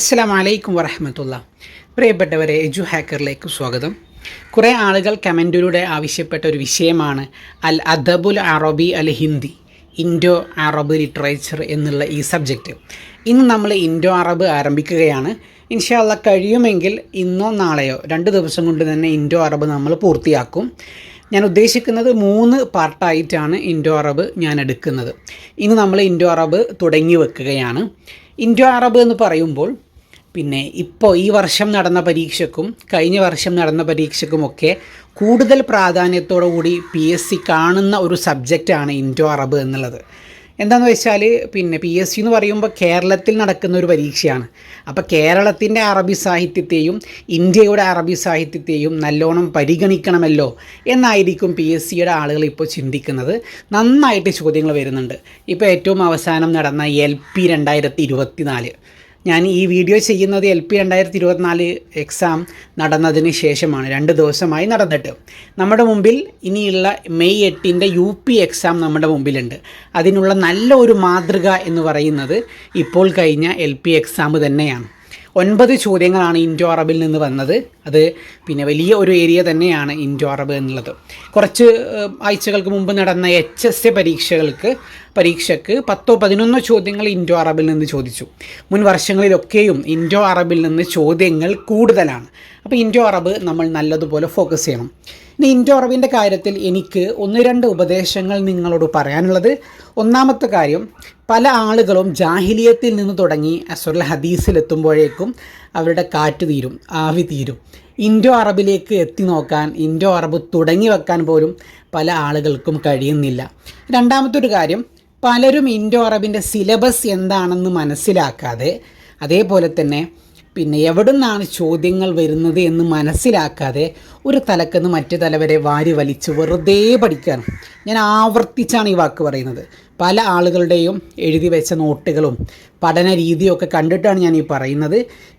അസ്സലാമു അലൈക്കും വറഹ്മത്തുള്ളാ. പ്രിയപ്പെട്ടവരെ, എജു ഹാക്കറിലേക്ക് സ്വാഗതം. കുറേ ആളുകൾ കമൻറ്റിലൂടെ ആവശ്യപ്പെട്ട ഒരു വിഷയമാണ് അൽ അദബുൽ അറബി അൽ ഹിന്ദി, ഇൻഡോ അറബ് ലിറ്ററേച്ചർ എന്നുള്ള ഈ സബ്ജക്റ്റ്. ഇന്ന് നമ്മൾ ഇൻഡോ അറബ് ആരംഭിക്കുകയാണ്. ഇൻഷാ അല്ലാഹ് കഴിയുമെങ്കിൽ ഇന്നോ നാളെയോ 2 ദിവസം കൊണ്ട് തന്നെ ഇൻഡോ അറബ് നമ്മൾ പൂർത്തിയാക്കും. ഞാൻ ഉദ്ദേശിക്കുന്നത് 3 പാർട്ടായിട്ടാണ് ഇൻഡോ അറബ് ഞാൻ എടുക്കുന്നത്. ഇന്ന് നമ്മൾ ഇൻഡോ അറബ് തുടങ്ങി വെക്കുകയാണ്. ഇൻഡോ അറബ് എന്ന് പറയുമ്പോൾ ഇപ്പോൾ ഈ വർഷം നടന്ന പരീക്ഷയ്ക്കും കഴിഞ്ഞ വർഷം നടന്ന പരീക്ഷയ്ക്കുമൊക്കെ കൂടുതൽ പ്രാധാന്യത്തോടു കൂടി PSC കാണുന്ന ഒരു സബ്ജക്റ്റാണ് ഇൻഡോ അറബ് എന്നുള്ളത്. എന്താണെന്ന് വെച്ചാൽ PSC എന്ന് പറയുമ്പോൾ കേരളത്തിൽ നടക്കുന്ന ഒരു പരീക്ഷയാണ്. അപ്പോൾ കേരളത്തിൻ്റെ അറബി സാഹിത്യത്തെയും ഇന്ത്യയുടെ അറബി സാഹിത്യത്തെയും നല്ലോണം പരിഗണിക്കണമല്ലോ എന്നായിരിക്കും PSCയുടെ ആളുകൾ ഇപ്പോൾ ചിന്തിക്കുന്നത്. നന്നായിട്ട് ചോദ്യങ്ങൾ വരുന്നുണ്ട്. ഇപ്പോൾ ഏറ്റവും അവസാനം നടന്ന LP 2024, ഞാൻ ഈ വീഡിയോ ചെയ്യുന്നത് LP 2024 എക്സാം നടന്നതിന് ശേഷമാണ്. 2 ദിവസമായി നടന്നിട്ട് നമ്മുടെ മുമ്പിൽ ഇനിയുള്ള മെയ് 8 UP എക്സാം നമ്മുടെ മുമ്പിലുണ്ട്. അതിനുള്ള നല്ല ഒരു മാതൃക എന്ന് പറയുന്നത് ഇപ്പോൾ കഴിഞ്ഞ LP എക്സാം തന്നെയാണ്. 9 ചോദ്യങ്ങളാണ് ഇൻഡോ അറബിൽ നിന്ന് വന്നത്. അത് വലിയ ഒരു ഏരിയ തന്നെയാണ് ഇൻഡോ അറബ് എന്നുള്ളത്. കുറച്ച് ആഴ്ചകൾക്ക് മുമ്പ് നടന്ന HSA പരീക്ഷയ്ക്ക് 10-11 ചോദ്യങ്ങൾ ഇൻഡോ അറബിൽ നിന്ന് ചോദിച്ചു. മുൻ വർഷങ്ങളിലൊക്കെയും ഇൻഡോ അറബിൽ നിന്ന് ചോദ്യങ്ങൾ കൂടുതലാണ്. അപ്പോൾ ഇൻഡോ അറബ് നമ്മൾ നല്ലതുപോലെ ഫോക്കസ് ചെയ്യണം. ഇനി ഇൻഡോ അറബിൻ്റെ കാര്യത്തിൽ എനിക്ക് 1-2 ഉപദേശങ്ങൾ നിങ്ങളോട് പറയാനുള്ളത്. ഒന്നാമത്തെ കാര്യം, പല ആളുകളും ജാഹിലിയത്തിൽ നിന്ന് തുടങ്ങി അസ്വൽ ഹദീസിലെത്തുമ്പോഴേക്കും അവരുടെ കാറ്റ് തീരും, ആവി തീരും. ഇൻഡോ അറബിലേക്ക് എത്തി നോക്കാൻ, ഇൻഡോ അറബ് തുടങ്ങി വെക്കാൻ പോലും പല ആളുകൾക്കും കഴിയുന്നില്ല. രണ്ടാമത്തൊരു കാര്യം, പലരും ഇൻഡോ അറബിൻ്റെ സിലബസ് എന്താണെന്ന് മനസ്സിലാക്കാതെ, അതേപോലെ തന്നെ എവിടെ നിന്നാണ് ചോദ്യങ്ങൾ വരുന്നത് എന്ന് മനസ്സിലാക്കാതെ ഒരു തലക്കെന്ന് മറ്റു തല വരെ വാരി വലിച്ച് വെറുതെ പഠിക്കുകയാണ്. ഞാൻ ആവർത്തിച്ചാണ് ഈ വാക്ക് പറയുന്നത്. പല ആളുകളുടെയും എഴുതി വെച്ച നോട്ടുകളും പഠന രീതിയൊക്കെ കണ്ടിട്ടാണ് ഞാൻ ഈ പറയുന്നത്.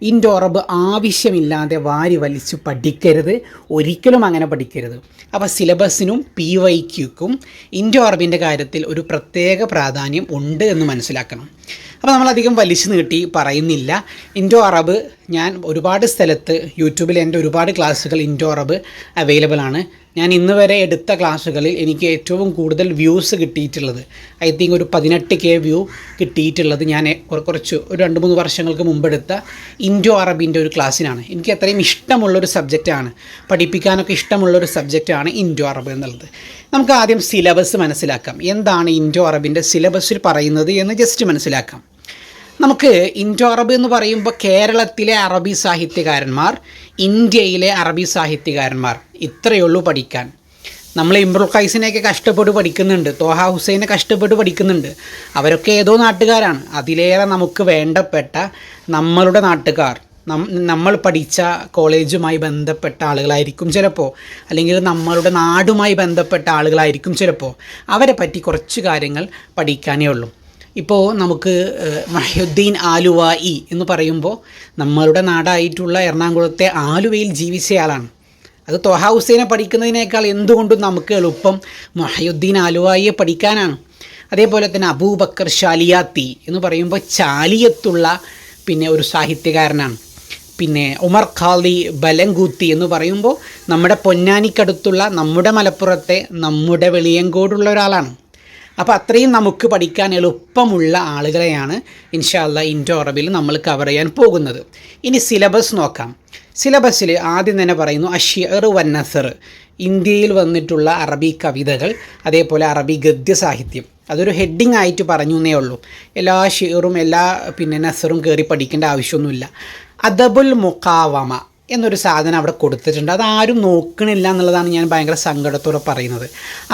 ഇൻഡോ അറബ് ആവശ്യമില്ലാതെ വാരി വലിച്ച് പഠിക്കരുത്, ഒരിക്കലും അങ്ങനെ പഠിക്കരുത്. അപ്പോൾ സിലബസിനും PYQക്കും ഇൻഡോ അറബിൻ്റെ കാര്യത്തിൽ ഒരു പ്രത്യേക പ്രാധാന്യം ഉണ്ട് എന്ന് മനസ്സിലാക്കണം. അപ്പോൾ നമ്മളധികം വലിച്ചു നീട്ടി പറയുന്നില്ല. ഇൻഡോ അറബ് ഞാൻ ഒരുപാട് സ്ഥലത്ത് യൂട്യൂബിൽ എൻ്റെ ഒരുപാട് ക്ലാസ്സുകൾ ഇൻഡോ അറബ് അവൈലബിൾ ആണ്. ഞാൻ ഇന്ന് വരെ എടുത്ത ക്ലാസ്സുകളിൽ എനിക്ക് ഏറ്റവും കൂടുതൽ വ്യൂസ് കിട്ടിയിട്ടുള്ളത്, ഐ തിങ്ക് ഒരു 18K വ്യൂ കിട്ടിയിട്ടുള്ളത് ഞാൻ ഒരു 2-3 വർഷങ്ങൾക്ക് മുമ്പെടുത്ത ഇൻഡോ അറബിൻ്റെ ഒരു ക്ലാസ്സിനാണ്. എനിക്ക് അത്രയും ഇഷ്ടമുള്ളൊരു സബ്ജക്റ്റാണ്, പഠിപ്പിക്കാനൊക്കെ ഇഷ്ടമുള്ളൊരു സബ്ജക്റ്റാണ് ഇൻഡോ അറബ് എന്നുള്ളത്. നമുക്ക് ആദ്യം സിലബസ് മനസ്സിലാക്കാം. എന്താണ് ഇൻഡോ അറബിൻ്റെ സിലബസിൽ പറയുന്നത് എന്ന് ജസ്റ്റ് മനസ്സിലാക്കാം. നമുക്ക് ഇൻഡോ അറബ് എന്ന് പറയുമ്പോൾ കേരളത്തിലെ അറബി സാഹിത്യകാരന്മാർ, ഇന്ത്യയിലെ അറബി സാഹിത്യകാരന്മാർ, ഇത്രയേ ഉള്ളൂ പഠിക്കാൻ. നമ്മൾ ഇംറുൽ ഖൈസിനെയൊക്കെ കഷ്ടപ്പെട്ട് പഠിക്കുന്നുണ്ട്, ത്വാഹ ഹുസൈനെ കഷ്ടപ്പെട്ട് പഠിക്കുന്നുണ്ട്. അവരൊക്കെ ഏതോ നാട്ടുകാരാണ്. അതിലേറെ നമുക്ക് വേണ്ടപ്പെട്ട നമ്മളുടെ നാട്ടുകാർ, നമ്മൾ പഠിച്ച കോളേജുമായി ബന്ധപ്പെട്ട ആളുകളായിരിക്കും ചിലപ്പോൾ, അല്ലെങ്കിൽ നമ്മളുടെ നാടുമായി ബന്ധപ്പെട്ട ആളുകളായിരിക്കും ചിലപ്പോൾ. അവരെ പറ്റി കുറച്ച് കാര്യങ്ങൾ പഠിക്കാനേ ഉള്ളൂ. ഇപ്പോൾ നമുക്ക് മഹ്യുദ്ദീൻ ആലുവായി എന്ന് പറയുമ്പോൾ നമ്മളുടെ നാടായിട്ടുള്ള എറണാകുളത്തെ ആലുവയിൽ ജീവിച്ചയാളാണ്. അത് ത്വാഹ ഹുസൈനെ പഠിക്കുന്നതിനേക്കാൾ എന്തുകൊണ്ടും നമുക്ക് എളുപ്പം മഹ്യുദ്ദീൻ ആലുവായിയെ പഠിക്കാനാണ്. അതേപോലെ തന്നെ അബൂബക്കർ ഷാലിയാത്തി എന്ന് പറയുമ്പോൾ ചാലിയത്തുള്ള ഒരു സാഹിത്യകാരനാണ്. ഉമർ ഖാലി ബലങ്കൂത്തി എന്ന് പറയുമ്പോൾ നമ്മുടെ പൊന്നാനിക്കടുത്തുള്ള, നമ്മുടെ മലപ്പുറത്തെ, നമ്മുടെ വെളിയങ്കോടുള്ള ഒരാളാണ്. അപ്പോൾ അത്രയും നമുക്ക് പഠിക്കാൻ എളുപ്പമുള്ള ആളുകളെയാണ് ഇൻഷാ അല്ലാഹ് ഇൻഡോ അറബിൽ നമ്മൾ കവർ ചെയ്യാൻ പോകുന്നത്. ഇനി സിലബസ് നോക്കാം. സിലബസിൽ ആദ്യം തന്നെ പറയുന്നു അശ്ശിഅർ വന്നസർ, ഇന്ത്യയിൽ വന്നിട്ടുള്ള അറബി കവിതകൾ, അതേപോലെ അറബി ഗദ്യ സാഹിത്യം. അതൊരു ഹെഡിങ് ആയിട്ട് പറഞ്ഞു എന്നേ ഉള്ളൂ. എല്ലാ ഷിഅറും എല്ലാ നസറും കയറി പഠിക്കേണ്ട ആവശ്യമൊന്നുമില്ല. അദബുൽ മുഖാവമ എന്നൊരു സാധനം അവിടെ കൊടുത്തിട്ടുണ്ട്. അതാരും നോക്കണില്ല എന്നുള്ളതാണ് ഞാൻ ഭയങ്കര സങ്കടത്തോടെ പറയുന്നത്.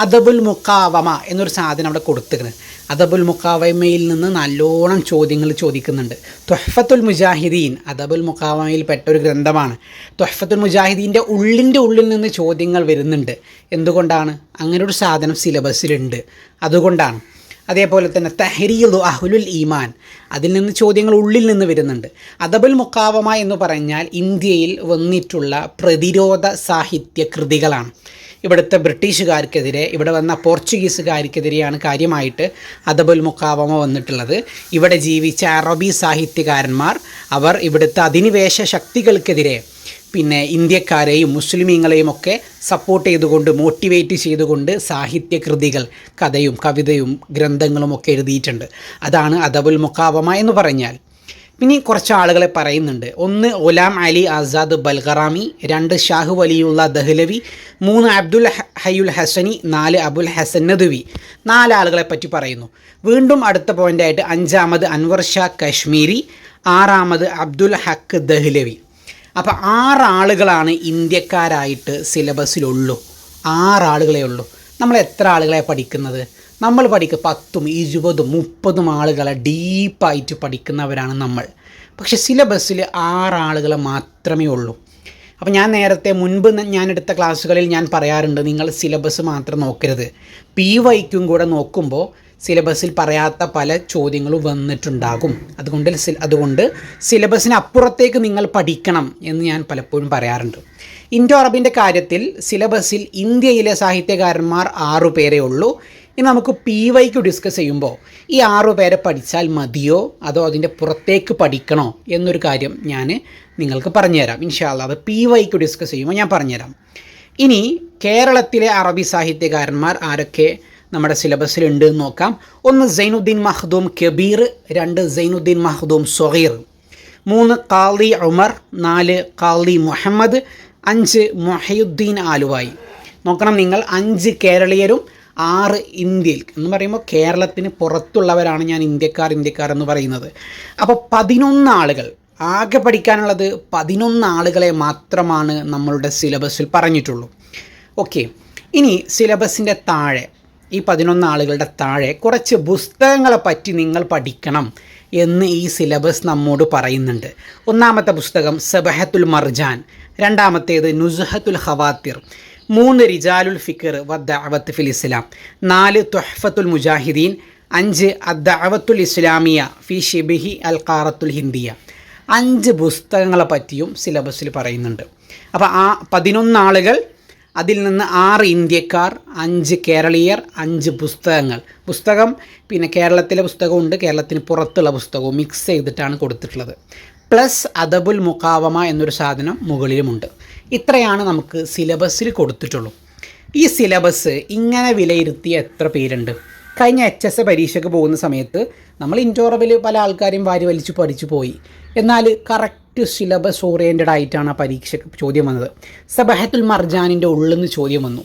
അദബുൽ മുഖാവമ എന്നൊരു സാധനം അവിടെ കൊടുത്തിട്ടുണ്ട്. അദബുൽ മുഖാവമയിൽ നിന്ന് നല്ലോണം ചോദ്യങ്ങൾ ചോദിക്കുന്നുണ്ട്. തുഹ്ഫത്തുൽ മുജാഹിദീൻ അദബുൽ മുഖാവമയിൽ പെട്ട ഒരു ഗ്രന്ഥമാണ്. തുഹ്ഫത്തുൽ മുജാഹിദീൻ്റെ ഉള്ളിൽ നിന്ന് ചോദ്യങ്ങൾ വരുന്നുണ്ട്. എന്തുകൊണ്ടാണ്? അങ്ങനെ ഒരു സാധനം സിലബസിലുണ്ട്, അതുകൊണ്ടാണ്. അതേപോലെ തന്നെ തഹ്രീലു അഹ്ലുൽ ഈമാൻ, അതിൽ നിന്ന് ചോദ്യങ്ങൾ ഉള്ളിൽ നിന്ന് വരുന്നുണ്ട്. അദബുൽ മുഖാവമ എന്ന് പറഞ്ഞാൽ ഇന്ത്യയിൽ വന്നിട്ടുള്ള പ്രതിരോധ സാഹിത്യ കൃതികളാണ്. ഇവിടുത്തെ ബ്രിട്ടീഷുകാർക്കെതിരെ, ഇവിടെ വന്ന പോർച്ചുഗീസുകാർക്കെതിരെയാണ് കാര്യമായിട്ട് അദബുൽ മുഖാവമ വന്നിട്ടുള്ളത്. ഇവിടെ ജീവിച്ച അറബി സാഹിത്യകാരന്മാർ അവർ ഇവിടുത്തെ അധിനിവേശ ശക്തികൾക്കെതിരെ പിന്നെ ഇന്ത്യക്കാരെയും മുസ്ലിമീങ്ങളെയും ഒക്കെ സപ്പോർട്ട് ചെയ്തുകൊണ്ട്, മോട്ടിവേറ്റ് ചെയ്തുകൊണ്ട് സാഹിത്യകൃതികൾ, കഥയും കവിതയും ഗ്രന്ഥങ്ങളും ഒക്കെ എഴുതിയിട്ടുണ്ട്. അതാണ് അദബുൽ മുഖാവമ എന്ന് പറഞ്ഞാൽ. പിന്നെ കുറച്ച് ആളുകളെ പറയുന്നുണ്ട്. 1 ഗുലാം അലി ആസാദ് ബൽഗറാമി, 2 ഷാഹു വലിയുള്ള ദഹ്ലവി, 3 അബ്ദുൽ ഹയ്യുൽ ഹസനി, 4 അബുൽ ഹസൻ നദ്വി. 4 ആളുകളെ പറ്റി പറയുന്നു. വീണ്ടും അടുത്ത പോയിൻ്റായിട്ട് 5-മത് അൻവർ ഷാ കശ്മീരി, 6-മത് അബ്ദുൽ ഹക്ക് ദഹ്ലവി. അപ്പോൾ 6 ആളുകളാണ് ഇന്ത്യക്കാരായിട്ട് സിലബസിലുള്ളൂ. 6 ആളുകളേ ഉള്ളൂ. നമ്മൾ എത്ര ആളുകളെ പഠിക്കുന്നത്? നമ്മൾ പഠിക്കുക 10, 20, 30 ആളുകളെ ഡീപ്പായിട്ട് പഠിക്കുന്നവരാണ് നമ്മൾ. പക്ഷേ സിലബസിൽ 6 ആളുകളെ മാത്രമേ ഉള്ളൂ. അപ്പോൾ ഞാൻ നേരത്തെ മുൻപ് ഞാൻ എടുത്ത ക്ലാസ്സുകളിൽ ഞാൻ പറയാറുണ്ട്, നിങ്ങൾ സിലബസ് മാത്രം നോക്കരുത്, PYQും കൂടെ നോക്കുമ്പോൾ സിലബസിൽ പറയാത്ത പല ചോദ്യങ്ങളും വന്നിട്ടുണ്ടാകും. അതുകൊണ്ട് സിലബസിന് അപ്പുറത്തേക്ക് നിങ്ങൾ പഠിക്കണം എന്ന് ഞാൻ പലപ്പോഴും പറയാറുണ്ട്. ഇൻഡോ അറബിൻ്റെ കാര്യത്തിൽ സിലബസിൽ ഇന്ത്യയിലെ സാഹിത്യകാരന്മാർ 6 പേരേ ഉള്ളൂ. ഇനി നമുക്ക് PYQ ഡിസ്കസ് ചെയ്യുമ്പോൾ ഈ 6 പേരെ പഠിച്ചാൽ മതിയോ അതോ അതിൻ്റെ പുറത്തേക്ക് പഠിക്കണോ എന്നൊരു കാര്യം ഞാൻ നിങ്ങൾക്ക് പറഞ്ഞുതരാം. ഇൻഷാ അല്ലാഹ് അത് PYQ ഡിസ്കസ് ചെയ്യുമ്പോൾ ഞാൻ പറഞ്ഞുതരാം. ഇനി കേരളത്തിലെ അറബി സാഹിത്യകാരന്മാർ ആരൊക്കെ നമ്മുടെ സിലബസിലുണ്ട് എന്ന് നോക്കാം. 1 സൈനുദ്ദീൻ മഖ്ദൂം കബീർ, 2 സൈനുദ്ദീൻ മഖ്ദൂം സഗീർ, 3 ഖാളി ഉമർ, 4 ഖാളി മുഹമ്മദ്, 5 മുഹയുദ്ദീൻ ആലുവായി. നോക്കണം നിങ്ങൾ, 5 കേരളീയരും 6 ഇന്ത്യയിൽ എന്ന് പറയുമ്പോൾ കേരളത്തിന് പുറത്തുള്ളവരാണ് ഞാൻ ഇന്ത്യക്കാർ എന്ന് പറയുന്നത്. അപ്പോൾ 11 ആളുകൾ, ആകെ പഠിക്കാനുള്ളത് 11 ആളുകളെ മാത്രമാണ് നമ്മളുടെ സിലബസിൽ പറഞ്ഞിട്ടുള്ളൂ. ഓക്കെ, ഇനി സിലബസിൻ്റെ താഴെ ഈ 11 ആളുകളുടെ താഴെ കുറച്ച് പുസ്തകങ്ങളെ പറ്റി നിങ്ങൾ പഠിക്കണം എന്ന് ഈ സിലബസ് നമ്മോട് പറയുന്നുണ്ട്. 1-മത്തെ പുസ്തകം സബഹത്തുൽ മർജാൻ, 2-മത്തേത് നുസ്ഹത്തുൽ ഖവാത്തിർ, 3 റിജാലുൽ ഫിക്ർ വദ്ദഅവത്ത് ഫിൽ ഇസ്ലാം, 4 തുഹ്ഫത്തുൽ മുജാഹിദീൻ, 5 അദ്ദഅവത്തുൽ ഇസ്ലാമിയ ഫി ഷിബിഹി അൽ ഖാറത്തുൽ ഹിന്ദിയ. 5 പുസ്തകങ്ങളെ പറ്റിയും സിലബസിൽ പറയുന്നുണ്ട്. അപ്പോൾ ആ 11 ആളുകൾ, അതിൽ നിന്ന് 6 ഇന്ത്യക്കാർ, 5 കേരളീയർ, 5 പുസ്തകം പിന്നെ കേരളത്തിലെ പുസ്തകമുണ്ട്, കേരളത്തിന് പുറത്തുള്ള പുസ്തകവും മിക്സ് ചെയ്തിട്ടാണ് കൊടുത്തിട്ടുള്ളത്. പ്ലസ് അദബുൽ മുഖാവമ എന്നൊരു സാധനം മുകളിലുമുണ്ട്. ഇത്രയാണ് നമുക്ക് സിലബസിൽ കൊടുത്തിട്ടുള്ളൂ. ഈ സിലബസ് ഇങ്ങനെ വിലയിരുത്തിയ എത്ര പേരുണ്ട്? കഴിഞ്ഞ HSC പരീക്ഷയ്ക്ക് പോകുന്ന സമയത്ത് നമ്മൾ ഇൻഡോ അറബിൽ പല ആൾക്കാരെയും വാരി വലിച്ച് പഠിച്ചു പോയി. എന്നാൽ കറക്റ്റ് സിലബസ് ഓറിയൻറ്റഡ് ആയിട്ടാണ് ആ പരീക്ഷയ്ക്ക് ചോദ്യം വന്നത്. സബഹത്തുൽ മർജാനിൻ്റെ ഉള്ളിൽ നിന്ന് ചോദ്യം വന്നു.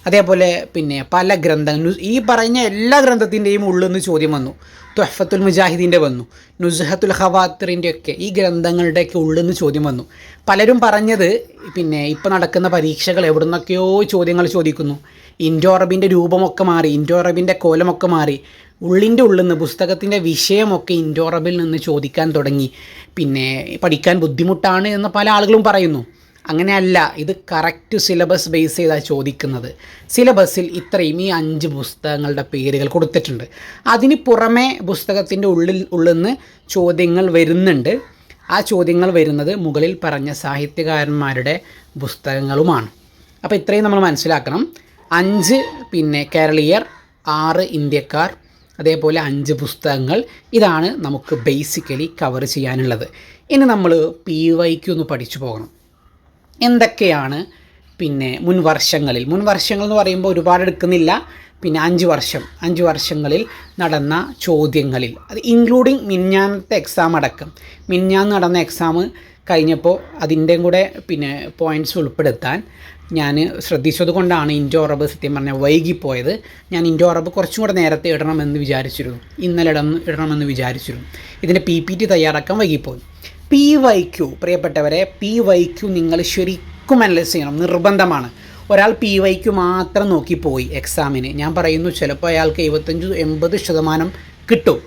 അതേപോലെ പിന്നെ പല ഗ്രന്ഥങ്ങൾ, ഈ പറഞ്ഞ എല്ലാ ഗ്രന്ഥത്തിൻ്റെയും ഉള്ളിൽ നിന്ന് ചോദ്യം വന്നു. തുഹ്ഫത്തുൽ മുജാഹിദീൻ്റെ വന്നു, നുസ്ഹത്തുൽ ഖവാത്തിറിൻ്റെ ഒക്കെ ഈ ഗ്രന്ഥങ്ങളുടെയൊക്കെ ഉള്ളിൽ നിന്ന് ചോദ്യം വന്നു. പലരും പറഞ്ഞത് പിന്നെ ഇപ്പോൾ നടക്കുന്ന പരീക്ഷകൾ എവിടെ നിന്നൊക്കെയോ ചോദ്യങ്ങൾ ചോദിക്കുന്നു, ഇൻഡോ അറബിൻ്റെ രൂപമൊക്കെ മാറി, ഇൻഡോ അറബിൻ്റെ കോലമൊക്കെ മാറി, ഉള്ളിൻ്റെ ഉള്ളിൽ നിന്ന് പുസ്തകത്തിൻ്റെ വിഷയമൊക്കെ ഇൻഡോ അറബിൽ നിന്ന് ചോദിക്കാൻ തുടങ്ങി, പിന്നെ പഠിക്കാൻ ബുദ്ധിമുട്ടാണ് എന്ന് പല ആളുകളും പറയുന്നു. അങ്ങനെയല്ല, ഇത് കറക്റ്റ് സിലബസ് ബേസ് ചെയ്താണ് ചോദിക്കുന്നത്. സിലബസിൽ ഇത്രയും ഈ 5 പുസ്തകങ്ങളുടെ പേരുകൾ കൊടുത്തിട്ടുണ്ട്. അതിന് പുറമെ പുസ്തകത്തിൻ്റെ ഉള്ളിൽ നിന്ന് ചോദ്യങ്ങൾ വരുന്നുണ്ട്. ആ ചോദ്യങ്ങൾ വരുന്നത് മുകളിൽ പറഞ്ഞ സാഹിത്യകാരന്മാരുടെ പുസ്തകങ്ങളുമാണ്. അപ്പോൾ ഇത്രയും നമ്മൾ മനസ്സിലാക്കണം. 5 പിന്നെ കേരളീയർ, 6 ഇന്ത്യക്കാർ, അതേപോലെ 5 പുസ്തകങ്ങൾ. ഇതാണ് നമുക്ക് ബേസിക്കലി കവർ ചെയ്യാനുള്ളത്. ഇനി നമ്മൾ PYQ ഒന്ന് പഠിച്ചു പോകണം. എന്തൊക്കെയാണ് പിന്നെ മുൻ വർഷങ്ങൾ എന്ന് പറയുമ്പോൾ ഒരുപാട് എടുക്കുന്നില്ല, പിന്നെ 5 വർഷങ്ങളിൽ നടന്ന ചോദ്യങ്ങളിൽ, അത് ഇൻക്ലൂഡിങ് മിനിഞ്ഞാന്നത്തെ എക്സാം അടക്കം, മിനിഞ്ഞാന്ന് നടന്ന എക്സാം കഴിഞ്ഞപ്പോൾ അതിൻ്റെയും കൂടെ പിന്നെ പോയിൻറ്റ്സ് ഉൾപ്പെടുത്താൻ ഞാൻ ശ്രദ്ധിച്ചത് കൊണ്ടാണ് ഇൻഡോ അറബ് സത്യം പറഞ്ഞാൽ വൈകിപ്പോയത്. ഞാൻ ഇൻഡോ അറബ് കുറച്ചും കൂടെ നേരത്തെ ഇടണമെന്ന് വിചാരിച്ചിരുന്നു, ഇന്നലെ ഇടണമെന്ന് വിചാരിച്ചിരുന്നു. ഇതിൻ്റെ PPT തയ്യാറാക്കാൻ വൈകിപ്പോയി. PYQ, പ്രിയപ്പെട്ടവരെ, PYQ നിങ്ങൾ ശരിക്കും അനലൈസ് ചെയ്യണം, നിർബന്ധമാണ്. ഒരാൾ PYQ മാത്രം നോക്കിപ്പോയി എക്സാമിന്, ഞാൻ പറയുന്നു ചിലപ്പോൾ അയാൾക്ക് 75-80% കിട്ടും.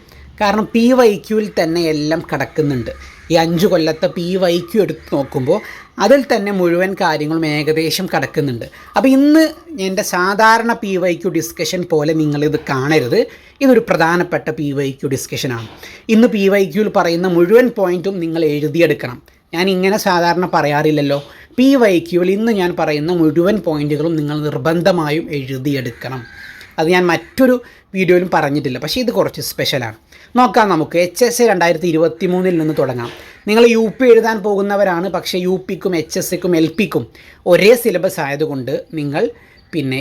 കാരണം PYQവിൽ തന്നെ എല്ലാം കിടക്കുന്നുണ്ട്. ഈ 5 കൊല്ലത്തെ PYQ എടുത്ത് നോക്കുമ്പോൾ അതിൽ തന്നെ മുഴുവൻ കാര്യങ്ങളും ഏകദേശം കിടക്കുന്നുണ്ട്. അപ്പോൾ ഇന്ന് എൻ്റെ സാധാരണ PYQ ഡിസ്കഷൻ പോലെ നിങ്ങളിത് കാണരുത്. ഇതൊരു പ്രധാനപ്പെട്ട PYQ ഡിസ്കഷനാണ്. ഇന്ന് PYQയിൽ പറയുന്ന മുഴുവൻ പോയിൻറ്റും നിങ്ങൾ എഴുതിയെടുക്കണം. ഞാൻ ഇങ്ങനെ സാധാരണ പറയാറില്ലല്ലോ. PYQയിൽ ഇന്ന് ഞാൻ പറയുന്ന മുഴുവൻ പോയിൻറ്റുകളും നിങ്ങൾ നിർബന്ധമായും എഴുതിയെടുക്കണം. അത് ഞാൻ മറ്റൊരു വീഡിയോയിലും പറഞ്ഞിട്ടില്ല, പക്ഷേ ഇത് കുറച്ച് സ്പെഷ്യലാണ്. നോക്കാം നമുക്ക്. HSA 2023 നിന്ന് തുടങ്ങാം. നിങ്ങൾ UP എഴുതാൻ പോകുന്നവരാണ്, പക്ഷേ UPക്കും HSAക്കും LPക്കും ഒരേ സിലബസ് ആയതുകൊണ്ട് നിങ്ങൾ പിന്നെ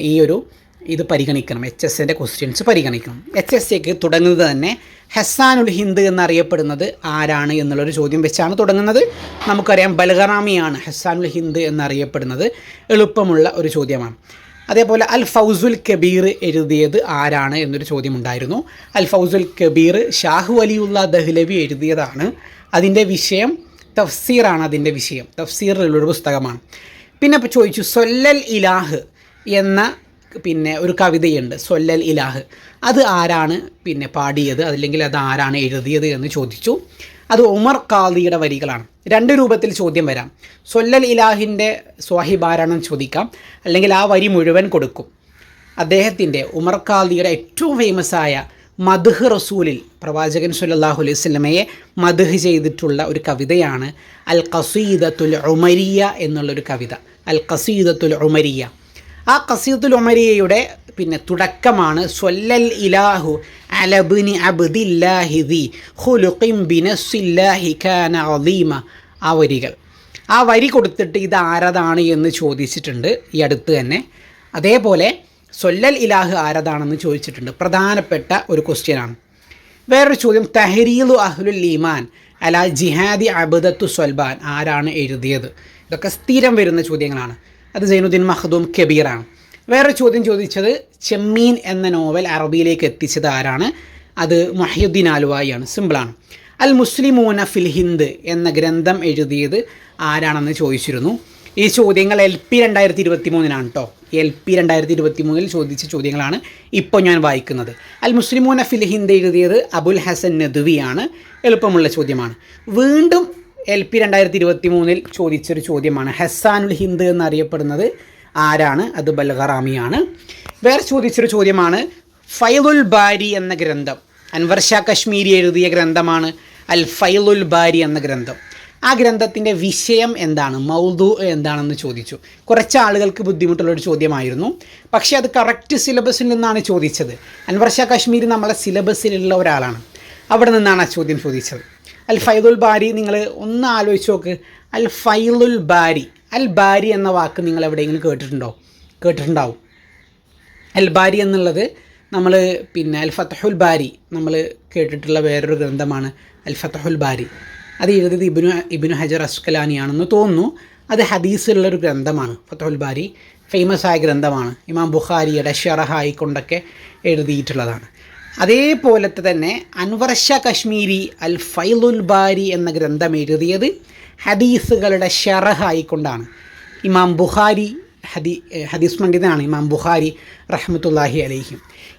ഇത് പരിഗണിക്കണം. HSAൻ്റെ ക്വസ്റ്റ്യൻസ് പരിഗണിക്കണം. HSAക്ക് തുടങ്ങുന്നത് തന്നെ ഹസാനുൽ ഹിന്ദ് എന്നറിയപ്പെടുന്നത് ആരാണ് എന്നുള്ളൊരു ചോദ്യം വെച്ചാണ് തുടങ്ങുന്നത്. നമുക്കറിയാം ബൽഗറാമിയാണ് ഹസാനുൽ ഹിന്ദ് എന്നറിയപ്പെടുന്നത്. എളുപ്പമുള്ള ഒരു ചോദ്യമാണ്. അതേപോലെ അൽ ഫൗസുൽ കബീർ എഴുതിയത് ആരാണ് എന്നൊരു ചോദ്യമുണ്ടായിരുന്നു. അൽ ഫൗസുൽ കബീർ ഷാഹു വലിയുള്ള ദഹ്ലവി എഴുതിയതാണ്. അതിൻ്റെ വിഷയം തഫ്സീറാണ്. അതിൻ്റെ വിഷയം തഫ്സീറിലുള്ളൊരു പുസ്തകമാണ്. പിന്നെ ചോദിച്ചു സൊല്ലൽ ഇലാഹ് എന്ന ഒരു കവിതയുണ്ട്, സൊല്ലൽ ഇലാഹ്. അത് ആരാണ് പാടിയത്, അല്ലെങ്കിൽ അത് ആരാണ് എഴുതിയത് എന്ന് ചോദിച്ചു. അത് ഉമർ ഖാദിയുടെ വരികളാണ്. 2 രൂപത്തിൽ ചോദ്യം വരാം. സൊല്ലൽ ഇലാഹിൻ്റെ സ്വാഹിബ് ആരാണെന്ന് ചോദിക്കാം, അല്ലെങ്കിൽ ആ വരി മുഴുവൻ കൊടുക്കും. അദ്ദേഹത്തിൻ്റെ ഉമർ ഖാദിയുടെ ഏറ്റവും ഫേമസ് ആയ മദ്ഹ് റസൂലിൽ പ്രവാചകൻ സല്ലല്ലാഹു അലൈഹി വസല്ലമയെ മദ്ഹ് ചെയ്തിട്ടുള്ള ഒരു കവിതയാണ് അൽ ഖസീദത്തുൽ ഉമരിയ എന്നുള്ളൊരു കവിത. അൽ ഖസീദത്തുൽ ഉമരിയ. ആ ഖസീദത്തുൽ ഉമരിയയുടെ തുടക്കമാണ് സൊല്ലൽ ഇലാഹു അലബ്നി അബ്ദില്ലാഹി ദി ഖുലുഖിൻ ബിനസ്സില്ലാഹി കാന അദീമ. ആ വരികൾ, ആ വരി കൊടുത്തിട്ട് ഇത് ആരതാണ് എന്ന് ചോദിച്ചിട്ടുണ്ട് ഈ അടുത്ത് തന്നെ. അതേപോലെ സൊല്ലൽ ഇലാഹ് ആരതാണെന്ന് ചോദിച്ചിട്ടുണ്ട്. പ്രധാനപ്പെട്ട ഒരു ക്വസ്റ്റ്യനാണ്. വേറൊരു ചോദ്യം തഹരീലു അഹ്ലുൽ ഈമാൻ അല ജിഹാദി അബ്ദത്തു സ്വൽബാൻ ആരാണ് എഴുതിയത്. ഇതൊക്കെ സ്ഥിരം വരുന്ന ചോദ്യങ്ങളാണ്. അത് സൈനുദ്ദീൻ മഖ്ദൂം കബീറാണ്. വേറെ ചോദ്യം ചോദിച്ചത് ചെമ്മീൻ എന്ന നോവൽ അറബിയിലേക്ക് എത്തിച്ചത് ആരാണ്. അത് മുഹ്യിദ്ദീൻ ആലുവായിയാണ്. സിമ്പിളാണ്. അൽ മുസ്ലിമൂന ഫിൽ ഹിന്ദ് എന്ന ഗ്രന്ഥം എഴുതിയത് ആരാണെന്ന് ചോദിച്ചിരുന്നു. ഈ ചോദ്യങ്ങൾ LP 2023 കേട്ടോ. LP 2023 ചോദിച്ച ചോദ്യങ്ങളാണ് ഇപ്പോൾ ഞാൻ വായിക്കുന്നത്. അൽ മുസ്ലിമൂന ഫിൽ ഹിന്ദ് എഴുതിയത് അബുൽ ഹസൻ നദ്വിയാണ്. എളുപ്പമുള്ള ചോദ്യമാണ്. വീണ്ടും LP 2023 ചോദിച്ചൊരു ചോദ്യമാണ്. ഹസാനുൽ ഹിന്ദ് എന്നറിയപ്പെടുന്നത് ആരാണ്. അത് ബൽഗറാമിയാണ്. വേറെ ചോദിച്ചൊരു ചോദ്യമാണ് ഫൈലുൽ ബാരി എന്ന ഗ്രന്ഥം. അൻവർ ഷാ കശ്മീരി എഴുതിയ ഗ്രന്ഥമാണ് അൽ ഫൈലുൽ ബാരി എന്ന ഗ്രന്ഥം. ആ ഗ്രന്ഥത്തിൻ്റെ വിഷയം എന്താണ്, മൗദു എന്താണെന്ന് ചോദിച്ചു. കുറച്ച് ആളുകൾക്ക് ബുദ്ധിമുട്ടുള്ളൊരു ചോദ്യമായിരുന്നു, പക്ഷേ അത് കറക്റ്റ് സിലബസിൽ നിന്നാണ് ചോദിച്ചത്. അൻവർ ഷാ കശ്മീരി നമ്മളെ സിലബസിലുള്ള ഒരാളാണ്. അവിടെ നിന്നാണ് ആ ചോദ്യം ചോദിച്ചത്. അൽ ഫൈലുൽ ബാരി നിങ്ങൾ ഒന്ന് ആലോചിച്ച് നോക്ക്. അൽ ഫൈലുൽ ബാരി, അൽ ബാരി എന്ന വാക്ക് നിങ്ങൾ എവിടെയെങ്കിലും കേട്ടിട്ടുണ്ടാവും. അൽ ബാരി എന്നുള്ളത് നമ്മൾ അൽ ഫത്ഹുൽ ബാരി നമ്മൾ കേട്ടിട്ടുള്ള വേറൊരു ഗ്രന്ഥമാണ് അൽ ഫത്ഹുൽ ബാരി. അത് എഴുതിയത് ഇബ്നു ഹജർ അസ്കലാനിയാണെന്ന് തോന്നുന്നു. അത് ഹദീസിലുള്ളൊരു ഗ്രന്ഥമാണ്. ഫത്ഹുൽ ബാരി ഫേമസ് ആയ ഗ്രന്ഥമാണ്. ഇമാം ബുഖാരിയുടെ ഷറഹായിക്കൊണ്ടൊക്കെ എഴുതിയിട്ടുള്ളതാണ്. അതേപോലത്തെ തന്നെ അൻവർ ഷാ കശ്മീരി അൽ ഫൈലുൽ ബാരി എന്ന ഗ്രന്ഥം എഴുതിയത് ഹദീസുകളുടെ ഷറഹായിക്കൊണ്ടാണ്. ഇമാം ബുഖാരി ഹദീസ് പണ്ഡിതനാണ് ഇമാം ബുഖാരി റഹ്മത്തുള്ളാഹി അലൈഹി.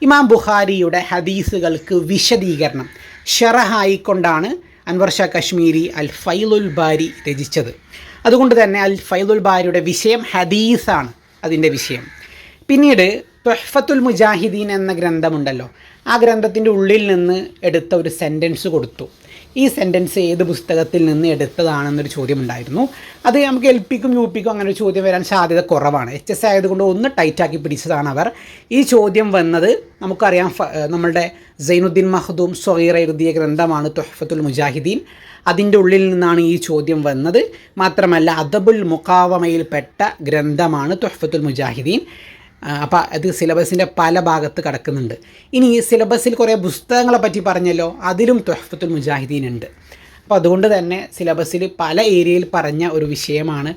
ഇമാം ബുഖാരിയുടെ ഹദീസുകൾക്ക് വിശദീകരണം ഷറഹായിക്കൊണ്ടാണ് അൻവർ ഷാ കശ്മീരി അൽ ഫൈലുൽ ബാരി രചിച്ചത്. അതുകൊണ്ട് തന്നെ അൽ ഫൈലുൽ ബാരിയുടെ വിഷയം ഹദീസാണ് അതിൻ്റെ വിഷയം. പിന്നീട് തുഹ്ഫത്തുൽ മുജാഹിദീൻ എന്ന ഗ്രന്ഥമുണ്ടല്ലോ, ആ ഗ്രന്ഥത്തിൻ്റെ ഉള്ളിൽ നിന്ന് എടുത്ത ഒരു സെൻറ്റൻസ് കൊടുത്തു. ഈ സെൻറ്റൻസ് ഏത് പുസ്തകത്തിൽ നിന്ന് എടുത്തതാണെന്നൊരു ചോദ്യമുണ്ടായിരുന്നു. അത് നമുക്ക് LPക്കും UPക്കും അങ്ങനെ ഒരു ചോദ്യം വരാൻ സാധ്യത കുറവാണ്. HS ആയതുകൊണ്ട് ഒന്ന് ടൈറ്റാക്കി പിടിച്ചതാണ് അവർ. ഈ ചോദ്യം വന്നത് നമുക്കറിയാം, നമ്മളുടെ സൈനുദ്ദീൻ മഖ്ദൂം സ്വഗീറ എഴുതിയ ഗ്രന്ഥമാണ് തുഹ്ഫത്തുൽ മുജാഹിദീൻ. അതിൻ്റെ ഉള്ളിൽ നിന്നാണ് ഈ ചോദ്യം വന്നത്. മാത്രമല്ല അദബുൽ മുഖാവമയിൽപ്പെട്ട ഗ്രന്ഥമാണ് തുഹ്ഫത്തുൽ മുജാഹിദീൻ. അപ്പോൾ അത് സിലബസിൻ്റെ പല ഭാഗത്ത് കിടക്കുന്നുണ്ട്. ഇനി ഈ സിലബസിൽ കുറേ പുസ്തകങ്ങളെ പറ്റി പറഞ്ഞല്ലോ, അതിലും തുഹ്ഫത്തുൽ മുജാഹിദീൻ ഉണ്ട്. അപ്പോൾ അതുകൊണ്ട് തന്നെ സിലബസിൽ പല ഏരിയയിൽ പറഞ്ഞ ഒരു വിഷയമാണ്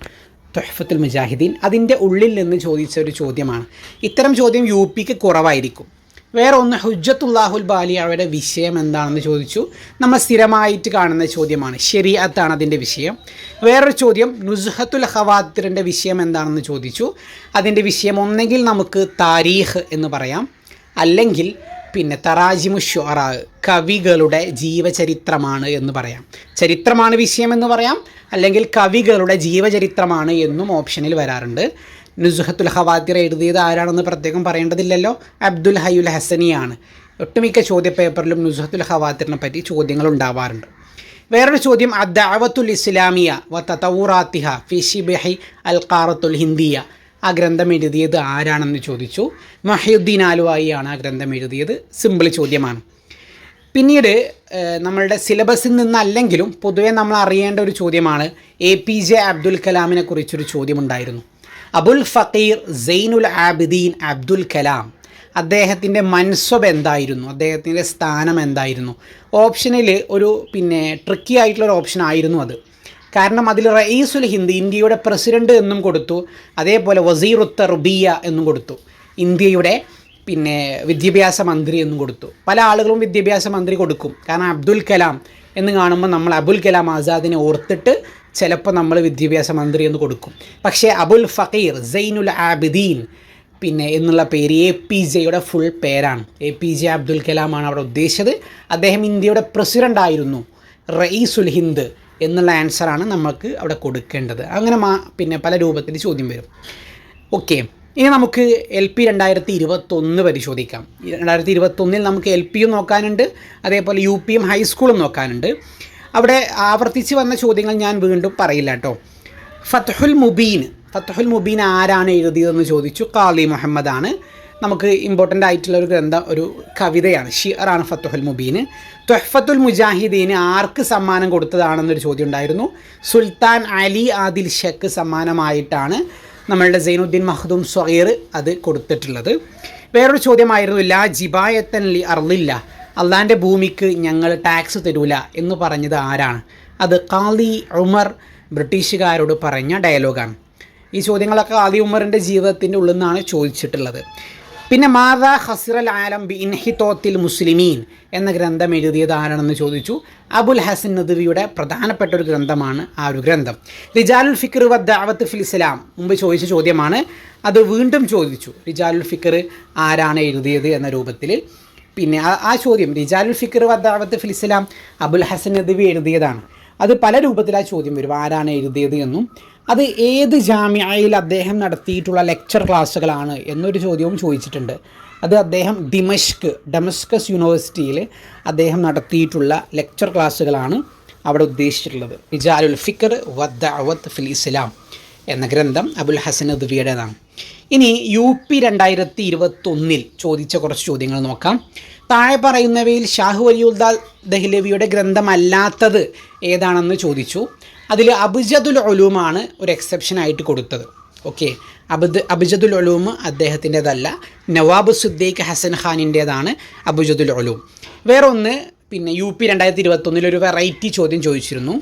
തുഹ്ഫത്തുൽ മുജാഹിദീൻ. അതിൻ്റെ ഉള്ളിൽ നിന്ന് ചോദിച്ച ഒരു ചോദ്യമാണ്. ഇത്തരം ചോദ്യം UPക്ക് കുറവായിരിക്കും. വേറെ ഒന്ന് ഹുജ്ജത്തുല്ലാഹുൽ ബാലിയയുടെ വിഷയം എന്താണെന്ന് ചോദിച്ചു. നമ്മൾ സ്ഥിരമായിട്ട് കാണുന്ന ചോദ്യമാണ്. ശരീഅത്താണ് അതിൻ്റെ വിഷയം. വേറൊരു ചോദ്യം നുസ്ഹത്തുൽ ഖവാത്തിറിൻ്റെ വിഷയം എന്താണെന്ന് ചോദിച്ചു. അതിൻ്റെ വിഷയം ഒന്നെങ്കിൽ നമുക്ക് താരീഖ് എന്ന് പറയാം, അല്ലെങ്കിൽ പിന്നെ തറാജിമു ഷുഅറാ, കവികളുടെ ജീവചരിത്രമാണ് എന്ന് പറയാം. ചരിത്രമാണ് വിഷയമെന്ന് പറയാം, അല്ലെങ്കിൽ കവികളുടെ ജീവചരിത്രമാണ് എന്നും ഓപ്ഷനിൽ വരാറുണ്ട്. നുസ്ഹത്തുൽ ഖവാതിർ എഴുതിയത് ആരാണെന്ന് പ്രത്യേകം പറയേണ്ടതില്ലല്ലോ, അബ്ദുൽ ഹയ്യുൽ ഹസനിയാണ്. ഒട്ടുമിക്ക ചോദ്യപേപ്പറിലും നുസ്ഹത്തുൽ ഖവാതിറിനെ പറ്റി ചോദ്യങ്ങൾ ഉണ്ടാവാറുണ്ട്. വേറൊരു ചോദ്യം, അദ്ദഅവത്തുൽ ഇസ്ലാമിയ വ തതൗറാത്തിഹ ഫി ശിബ്ഹി അൽ ഖാറത്തുൽ ഹിന്ദിയ, ആ ഗ്രന്ഥം എഴുതിയത് ആരാണെന്ന് ചോദിച്ചു. മഹിയുദ്ദീൻ ആലുവായി ആണ് ആ ഗ്രന്ഥം എഴുതിയത്. സിമ്പിൾ ചോദ്യമാണ്. പിന്നീട് നമ്മളുടെ സിലബസിൽ നിന്നല്ലെങ്കിലും പൊതുവെ നമ്മൾ അറിയേണ്ട ഒരു ചോദ്യമാണ്, APJ അബ്ദുൽ കലാമിനെ കുറിച്ചൊരു ചോദ്യമുണ്ടായിരുന്നു. അബുൽ ഫഖീർ സൈനുൽ ആബിദീൻ അബ്ദുൽ കലാം, അദ്ദേഹത്തിൻ്റെ മൻസബ് എന്തായിരുന്നു, അദ്ദേഹത്തിൻ്റെ സ്ഥാനം എന്തായിരുന്നു? ഓപ്ഷനിൽ ഒരു ട്രിക്കി ആയിട്ടുള്ളൊരു ഓപ്ഷൻ ആയിരുന്നു അത്. കാരണം അതിൽ റയീസുൽ ഹിന്ദ്, ഇന്ത്യയുടെ പ്രസിഡൻറ്റ് എന്നും കൊടുത്തു, അതേപോലെ വസീറു തർബിയ എന്നും കൊടുത്തു, ഇന്ത്യയുടെ വിദ്യാഭ്യാസ മന്ത്രി എന്നും കൊടുത്തു. പല ആളുകളും വിദ്യാഭ്യാസ മന്ത്രി കൊടുക്കും, കാരണം അബ്ദുൽ കലാം എന്ന് കാണുമ്പോൾ നമ്മൾ അബുൽ കലാം ആസാദിനെ ഓർത്തിട്ട് ചിലപ്പോൾ നമ്മൾ വിദ്യാഭ്യാസ മന്ത്രി എന്ന് കൊടുക്കും. പക്ഷേ അബുൽ ഫഖീർ സൈനുൽ ആബിദീൻ എന്നുള്ള പേര് APJയുടെ ഫുൾ പേരാണ്. APJ അബ്ദുൽ കലാമാണ് അവിടെ ഉദ്ദേശിച്ചത്. അദ്ദേഹം ഇന്ത്യയുടെ പ്രസിഡൻ്റ് ആയിരുന്നു. റയീസുൽ ഹിന്ദ് എന്നുള്ള ആൻസറാണ് നമുക്ക് അവിടെ കൊടുക്കേണ്ടത്. അങ്ങനെ പല രൂപത്തിൽ ചോദ്യം വരും. ഓക്കെ, ഇനി നമുക്ക് LP 2021 പരിശോധിക്കാം. 2021 നമുക്ക് LPയും നോക്കാനുണ്ട്, അതേപോലെ UPയും ഹൈസ്കൂളും നോക്കാനുണ്ട്. അവിടെ ആവർത്തിച്ച് വന്ന ചോദ്യങ്ങൾ ഞാൻ വീണ്ടും പറയില്ല കേട്ടോ. ഫത്ഹുൽ മുബീൻ ആരാണ് എഴുതിയതെന്ന് ചോദിച്ചു. ഖാലി മുഹമ്മദാണ്. നമുക്ക് ഇമ്പോർട്ടൻ്റ് ആയിട്ടുള്ള ഒരു ഒരു കവിതയാണ്, ഷിഅറാണ് ഫത്ഹുൽ മുബീൻ. തുഹ്ഫത്തുൽ മുജാഹിദീന് ആർക്ക് സമ്മാനം കൊടുത്തതാണെന്നൊരു ചോദ്യം ഉണ്ടായിരുന്നു. സുൽത്താൻ അലി ആദിൽ ഷക്ക് സമ്മാനമായിട്ടാണ് നമ്മളുടെ സൈനുദ്ദീൻ മഖ്ദൂം സ്വഗീർ അത് കൊടുത്തിട്ടുള്ളത്. വേറൊരു ചോദ്യമായിരുന്നു, ലാ ജിബായത്തൻ ലി അർളില്ല, അള്ളാൻ്റെ ഭൂമിക്ക് ഞങ്ങൾ ടാക്സ് തരൂല എന്ന് പറഞ്ഞത് ആരാണ്? അത് ഖാലി ഉമർ ബ്രിട്ടീഷുകാരോട് പറഞ്ഞ ഡയലോഗാണ്. ഈ ചോദ്യങ്ങളൊക്കെ ഖാലി ഉമറിൻ്റെ ജീവിതത്തിൻ്റെ ഉള്ളിൽ നിന്നാണ് ചോദിച്ചിട്ടുള്ളത്. പിന്നെ മാദാ ഖസിറൽ ആലം ബി ഇൻഹിതോത്തിൽ മുസ്ലിമീൻ എന്ന ഗ്രന്ഥം എഴുതിയത് ആരാണെന്ന് ചോദിച്ചു. അബുൽ ഹസൻ നദ്വിയുടെ പ്രധാനപ്പെട്ട ഒരു ഗ്രന്ഥമാണ് ആ ഒരു ഗ്രന്ഥം. റിജാലുൽ ഫിക്ർ വ ദഅവത്ത് ഫിൽ ഇസ്ലാം മുമ്പ് ചോദിച്ച ചോദ്യമാണ്, അത് വീണ്ടും ചോദിച്ചു. റിജാലുൽ ഫിക്ർ ആരാണ് എഴുതിയത് എന്ന രൂപത്തിൽ. ആ ചോദ്യം റിജാലുൽ ഫിക്ർ വ ദഅവത്ത് ഫിൽ ഇസ്ലാം അബുൽ ഹസൻ നദ്വി എഴുതിയതാണ്. അത് പല രൂപത്തിൽ ആ ചോദ്യം വരും, ആരാണ് എഴുതിയത് എന്നും അത് ഏത് ജാമിഅയിൽ അദ്ദേഹം നടത്തിയിട്ടുള്ള ലെക്ചർ ക്ലാസ്സുകളാണ് എന്നൊരു ചോദ്യവും ചോദിച്ചിട്ടുണ്ട്. അത് അദ്ദേഹം ഡമസ്കസ് യൂണിവേഴ്സിറ്റിയിൽ അദ്ദേഹം നടത്തിയിട്ടുള്ള ലെക്ചർ ക്ലാസ്സുകളാണ് അവിടെ ഉദ്ദേശിച്ചിട്ടുള്ളത്. റിജാലുൽ ഫിക്ർ വ ദഅവത്ത് ഫിൽ ഇസ്ലാം എന്ന ഗ്രന്ഥം അബുൽ ഹസൻ നദ്വിയുടേതാണ്. ഇനി UP 2021 ചോദിച്ച കുറച്ച് ചോദ്യങ്ങൾ നോക്കാം. താഴെ പറയുന്നവയിൽ ഷാഹു വലിയുല്ലാ ദഹ്ലവിയുടെ ഗ്രന്ഥമല്ലാത്തത് ഏതാണെന്ന് ചോദിച്ചു. അതിൽ അബ്ജദുൽ ഉലൂമാണ് ഒരു എക്സെപ്ഷനായിട്ട് കൊടുത്തത്. ഓക്കെ, അബ്ജദുൽ ഉലൂം അദ്ദേഹത്തിൻ്റെതല്ല, നവാബ് സിദ്ദീഖ് ഹസൻ ഖാനിൻ്റേതാണ് അബ്ജദുൽ ഉലൂം. വേറൊന്ന് UP 2021 ഒരു വെറൈറ്റി ചോദ്യം ചോദിച്ചിരുന്നു.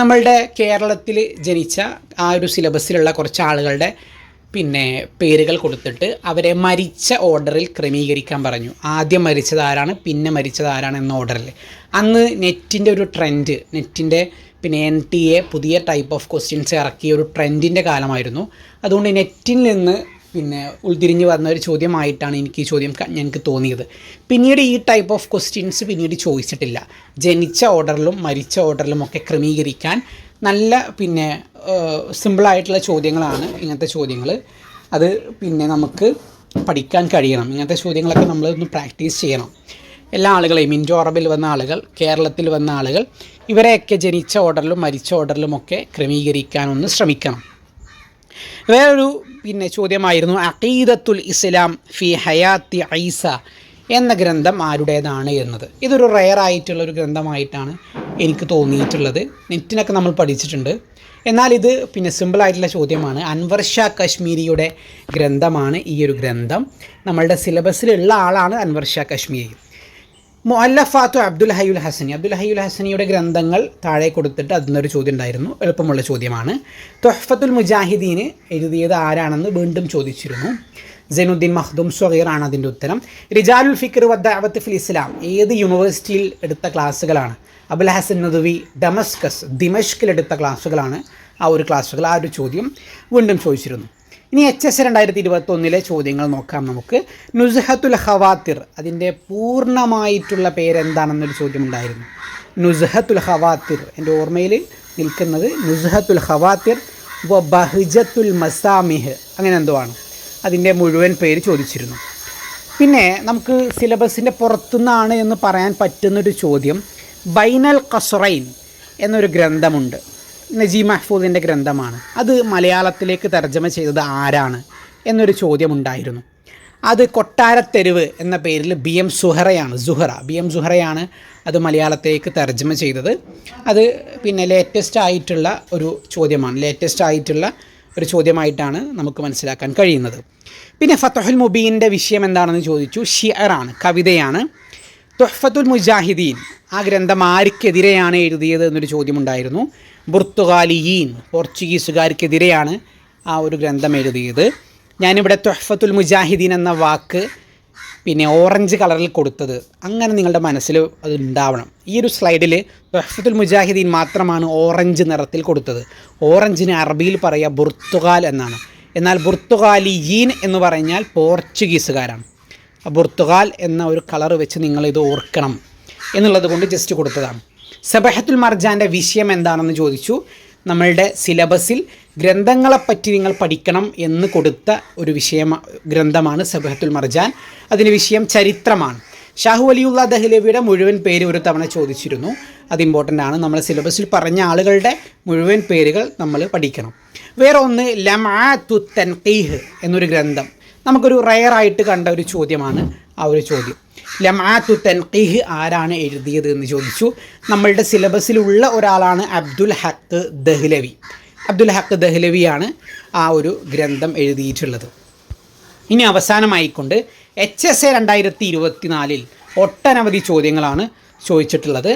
നമ്മളുടെ കേരളത്തിൽ ജനിച്ച ആ ഒരു സിലബസിലുള്ള കുറച്ച് ആളുകളുടെ പേരുകൾ കൊടുത്തിട്ട് അവരെ മരിച്ച ഓർഡറിൽ ക്രമീകരിക്കാൻ പറഞ്ഞു. ആദ്യം മരിച്ചത് ആരാണ്, പിന്നെ മരിച്ചത് ആരാണ് എന്ന ഓർഡറിൽ. അന്ന് നെറ്റിൻ്റെ ഒരു ട്രെൻഡ്, നെറ്റിൻ്റെ NTA പുതിയ ടൈപ്പ് ഓഫ് ക്വസ്റ്റ്യൻസ് ഇറക്കിയ ഒരു ട്രെൻഡിൻ്റെ കാലമായിരുന്നു. അതുകൊണ്ട് നെറ്റിൽ നിന്ന് ഉൾത്തിരിഞ്ഞ് വന്ന ഒരു ചോദ്യമായിട്ടാണ് എനിക്ക് ഈ ചോദ്യം ഞങ്ങൾക്ക് തോന്നിയത്. പിന്നീട് ഈ ടൈപ്പ് ഓഫ് ക്വസ്റ്റ്യൻസ് പിന്നീട് ചോദിച്ചിട്ടില്ല. ജനിച്ച ഓർഡറിലും മരിച്ച ഓർഡറിലും ഒക്കെ ക്രമീകരിക്കാൻ നല്ല സിമ്പിളായിട്ടുള്ള ചോദ്യങ്ങളാണ് ഇങ്ങനത്തെ ചോദ്യങ്ങൾ. അത് നമുക്ക് പഠിക്കാൻ കഴിയണം. ഇങ്ങനത്തെ ചോദ്യങ്ങളൊക്കെ നമ്മളൊന്ന് പ്രാക്ടീസ് ചെയ്യണം. എല്ലാ ആളുകളെയും, ഇൻഡോ അറബിൽ വന്ന ആളുകൾ, കേരളത്തിൽ വന്ന ആളുകൾ, ഇവരെയൊക്കെ ജനിച്ച ഓർഡറിലും മരിച്ച ഓർഡറിലുമൊക്കെ ക്രമീകരിക്കാനൊന്ന് ശ്രമിക്കണം. വേറൊരു ചോദ്യമായിരുന്നു, അഖീദത്തുൽ ഇസ്ലാം ഫി ഹയാത്തി ഐസ എന്ന ഗ്രന്ഥം ആരുടേതാണ് എന്നത്. ഇതൊരു റെയർ ആയിട്ടുള്ളൊരു ഗ്രന്ഥമായിട്ടാണ് എനിക്ക് തോന്നിയിട്ടുള്ളത്. നെറ്റിനൊക്കെ നമ്മൾ പഠിച്ചിട്ടുണ്ട്, എന്നാൽ ഇത് സിമ്പിളായിട്ടുള്ള ചോദ്യമാണ്. അൻവർ ഷാ കശ്മീരിയുടെ ഗ്രന്ഥമാണ് ഈ ഒരു ഗ്രന്ഥം. നമ്മളുടെ സിലബസിലുള്ള ആളാണ് അൻവർ ഷാ കശ്മീരി. മുഅല്ലഫാത്തു അബ്ദുൽ ഹയ്യുൽ ഹസനിയുടെ ഗ്രന്ഥങ്ങൾ താഴെ കൊടുത്തിട്ട് അതിനൊരു ചോദ്യം ഉണ്ടായിരുന്നു, എളുപ്പമുള്ള ചോദ്യമാണ്. തുഹ്ഫത്തുൽ മുജാഹിദീന് എഴുതിയത് ആരാണെന്ന് വീണ്ടും ചോദിച്ചിരുന്നു. സൈനുദ്ദീൻ മഖ്ദൂം സ്വഗീർ ആണ് അതിൻ്റെ ഉത്തരം. റിജാലുൽ ഫിക്ർ വ ദഅവത്ത് ഫിൽ ഇസ്ലാം ഏത് യൂണിവേഴ്സിറ്റിയിൽ എടുത്ത ക്ലാസ്സുകളാണ്? അബുൽ ഹസൻ നദ്വി ദിമഷ്കിൽ എടുത്ത ക്ലാസ്സുകളാണ് ആ ഒരു ചോദ്യം വീണ്ടും ചോദിച്ചിരുന്നു. ഇനി HS 2021 ചോദ്യങ്ങൾ നോക്കാം നമുക്ക്. നുസ്ഹത്തുൽ ഖവാത്തിർ, അതിൻ്റെ പൂർണ്ണമായിട്ടുള്ള പേരെന്താണെന്നൊരു ചോദ്യമുണ്ടായിരുന്നു. നുസ്ഹത്തുൽ ഖവാത്തിർ, എൻ്റെ ഓർമ്മയിൽ നിൽക്കുന്നത് നുസ്ഹത്തുൽ ഖവാത്തിർ വ ബഹ്ജത്തുൽ മസാമിഹ്, അങ്ങനെ എന്തോ ആണ് അതിൻ്റെ മുഴുവൻ പേര് ചോദിച്ചിരുന്നു. പിന്നെ നമുക്ക് സിലബസിൻ്റെ പുറത്തുനിന്നാണ് എന്ന് പറയാൻ പറ്റുന്നൊരു ചോദ്യം, ബൈനൽ ഖസ്റൈൻ എന്നൊരു ഗ്രന്ഥമുണ്ട്, നജീബ് മഹ്ഫൂദിൻ്റെ ഗ്രന്ഥമാണ്. അത് മലയാളത്തിലേക്ക് തർജ്ജമ ചെയ്തത് ആരാണ് എന്നൊരു ചോദ്യമുണ്ടായിരുന്നു. അത് കൊട്ടാരത്തെരുവ് എന്ന പേരിൽ BM സുഹറയാണ് അത് മലയാളത്തേക്ക് തർജ്ജമ ചെയ്തത്. അത് പിന്നെ ലേറ്റസ്റ്റ് ആയിട്ടുള്ള ഒരു ചോദ്യമായിട്ടാണ് നമുക്ക് മനസ്സിലാക്കാൻ കഴിയുന്നത്. പിന്നെ ഫത്ഹുൽ മുബീൻ്റെ വിഷയം എന്താണെന്ന് ചോദിച്ചു. ഷിഅറാണ്, കവിതയാണ്. തുഹ്ഫത്തുൽ മുജാഹിദീൻ, ആ ഗ്രന്ഥം ആർക്കെതിരെയാണ് എഴുതിയത് എന്നൊരു ചോദ്യമുണ്ടായിരുന്നു. ബുർത്തുഗാലിയീൻ, പോർച്ചുഗീസുകാർക്കെതിരെയാണ് ആ ഒരു ഗ്രന്ഥം എഴുതിയത്. ഞാനിവിടെ തുഹ്ഫത്തുൽ മുജാഹിദീൻ എന്ന വാക്ക് പിന്നെ ഓറഞ്ച് കളറിൽ കൊടുത്തത്, അങ്ങനെ നിങ്ങളുടെ മനസ്സിൽ അത് ഉണ്ടാവണം. ഈ ഒരു സ്ലൈഡിൽ തുഹ്ഫത്തുൽ മുജാഹിദീൻ മാത്രമാണ് ഓറഞ്ച് നിറത്തിൽ കൊടുത്തത്. ഓറഞ്ചിന് അറബിയിൽ പറയുക ബുർത്തുഗാൽ എന്നാണ്. എന്നാൽ ബുർത്തുഗാലിയീൻ എന്ന് പറഞ്ഞാൽ പോർച്ചുഗീസുകാരാണ്. ബുർത്തുഗാൽ എന്ന ഒരു കളർ വെച്ച് നിങ്ങളിത് ഓർക്കണം എന്നുള്ളത് കൊണ്ട് ജസ്റ്റ് കൊടുത്തതാണ്. സബഹത്തുൽ മർജാൻ്റെ വിഷയം എന്താണെന്ന് ചോദിച്ചു. നമ്മളുടെ സിലബസിൽ ഗ്രന്ഥങ്ങളെപ്പറ്റി നിങ്ങൾ പഠിക്കണം എന്ന് കൊടുത്ത ഒരു ഗ്രന്ഥമാണ് സബഹത്തുൽ മർജാൻ. അതിൻ്റെ വിഷയം ചരിത്രമാണ്. ഷാഹു വലിയുള്ള ദഹ്ലവിയുടെ മുഴുവൻ പേര് ഒരു തവണ ചോദിച്ചിരുന്നു. അത് ഇമ്പോർട്ടൻ്റ് ആണ്. നമ്മൾ സിലബസിൽ പറഞ്ഞ ആളുകളുടെ മുഴുവൻ പേരുകൾ നമ്മൾ പഠിക്കണം. വേറെ ഒന്ന് ലംആത്തു തൻഖീഹ് എന്നൊരു ഗ്രന്ഥം, നമുക്കൊരു റയറായിട്ട് കണ്ട ഒരു ചോദ്യമാണ് ആ ഒരു ചോദ്യം. ലംആത്തു തൻഖീഹ് ആരാണ് എഴുതിയത് എന്ന് ചോദിച്ചു. നമ്മളുടെ സിലബസിലുള്ള ഒരാളാണ് അബ്ദുൽ ഹഖ് ദഹ്ലവിയാണ് ആ ഒരു ഗ്രന്ഥം എഴുതിയിട്ടുള്ളത്. ഇനി അവസാനമായിക്കൊണ്ട് HS 2024 ഒട്ടനവധി ചോദ്യങ്ങളാണ് ചോദിച്ചിട്ടുള്ളത്.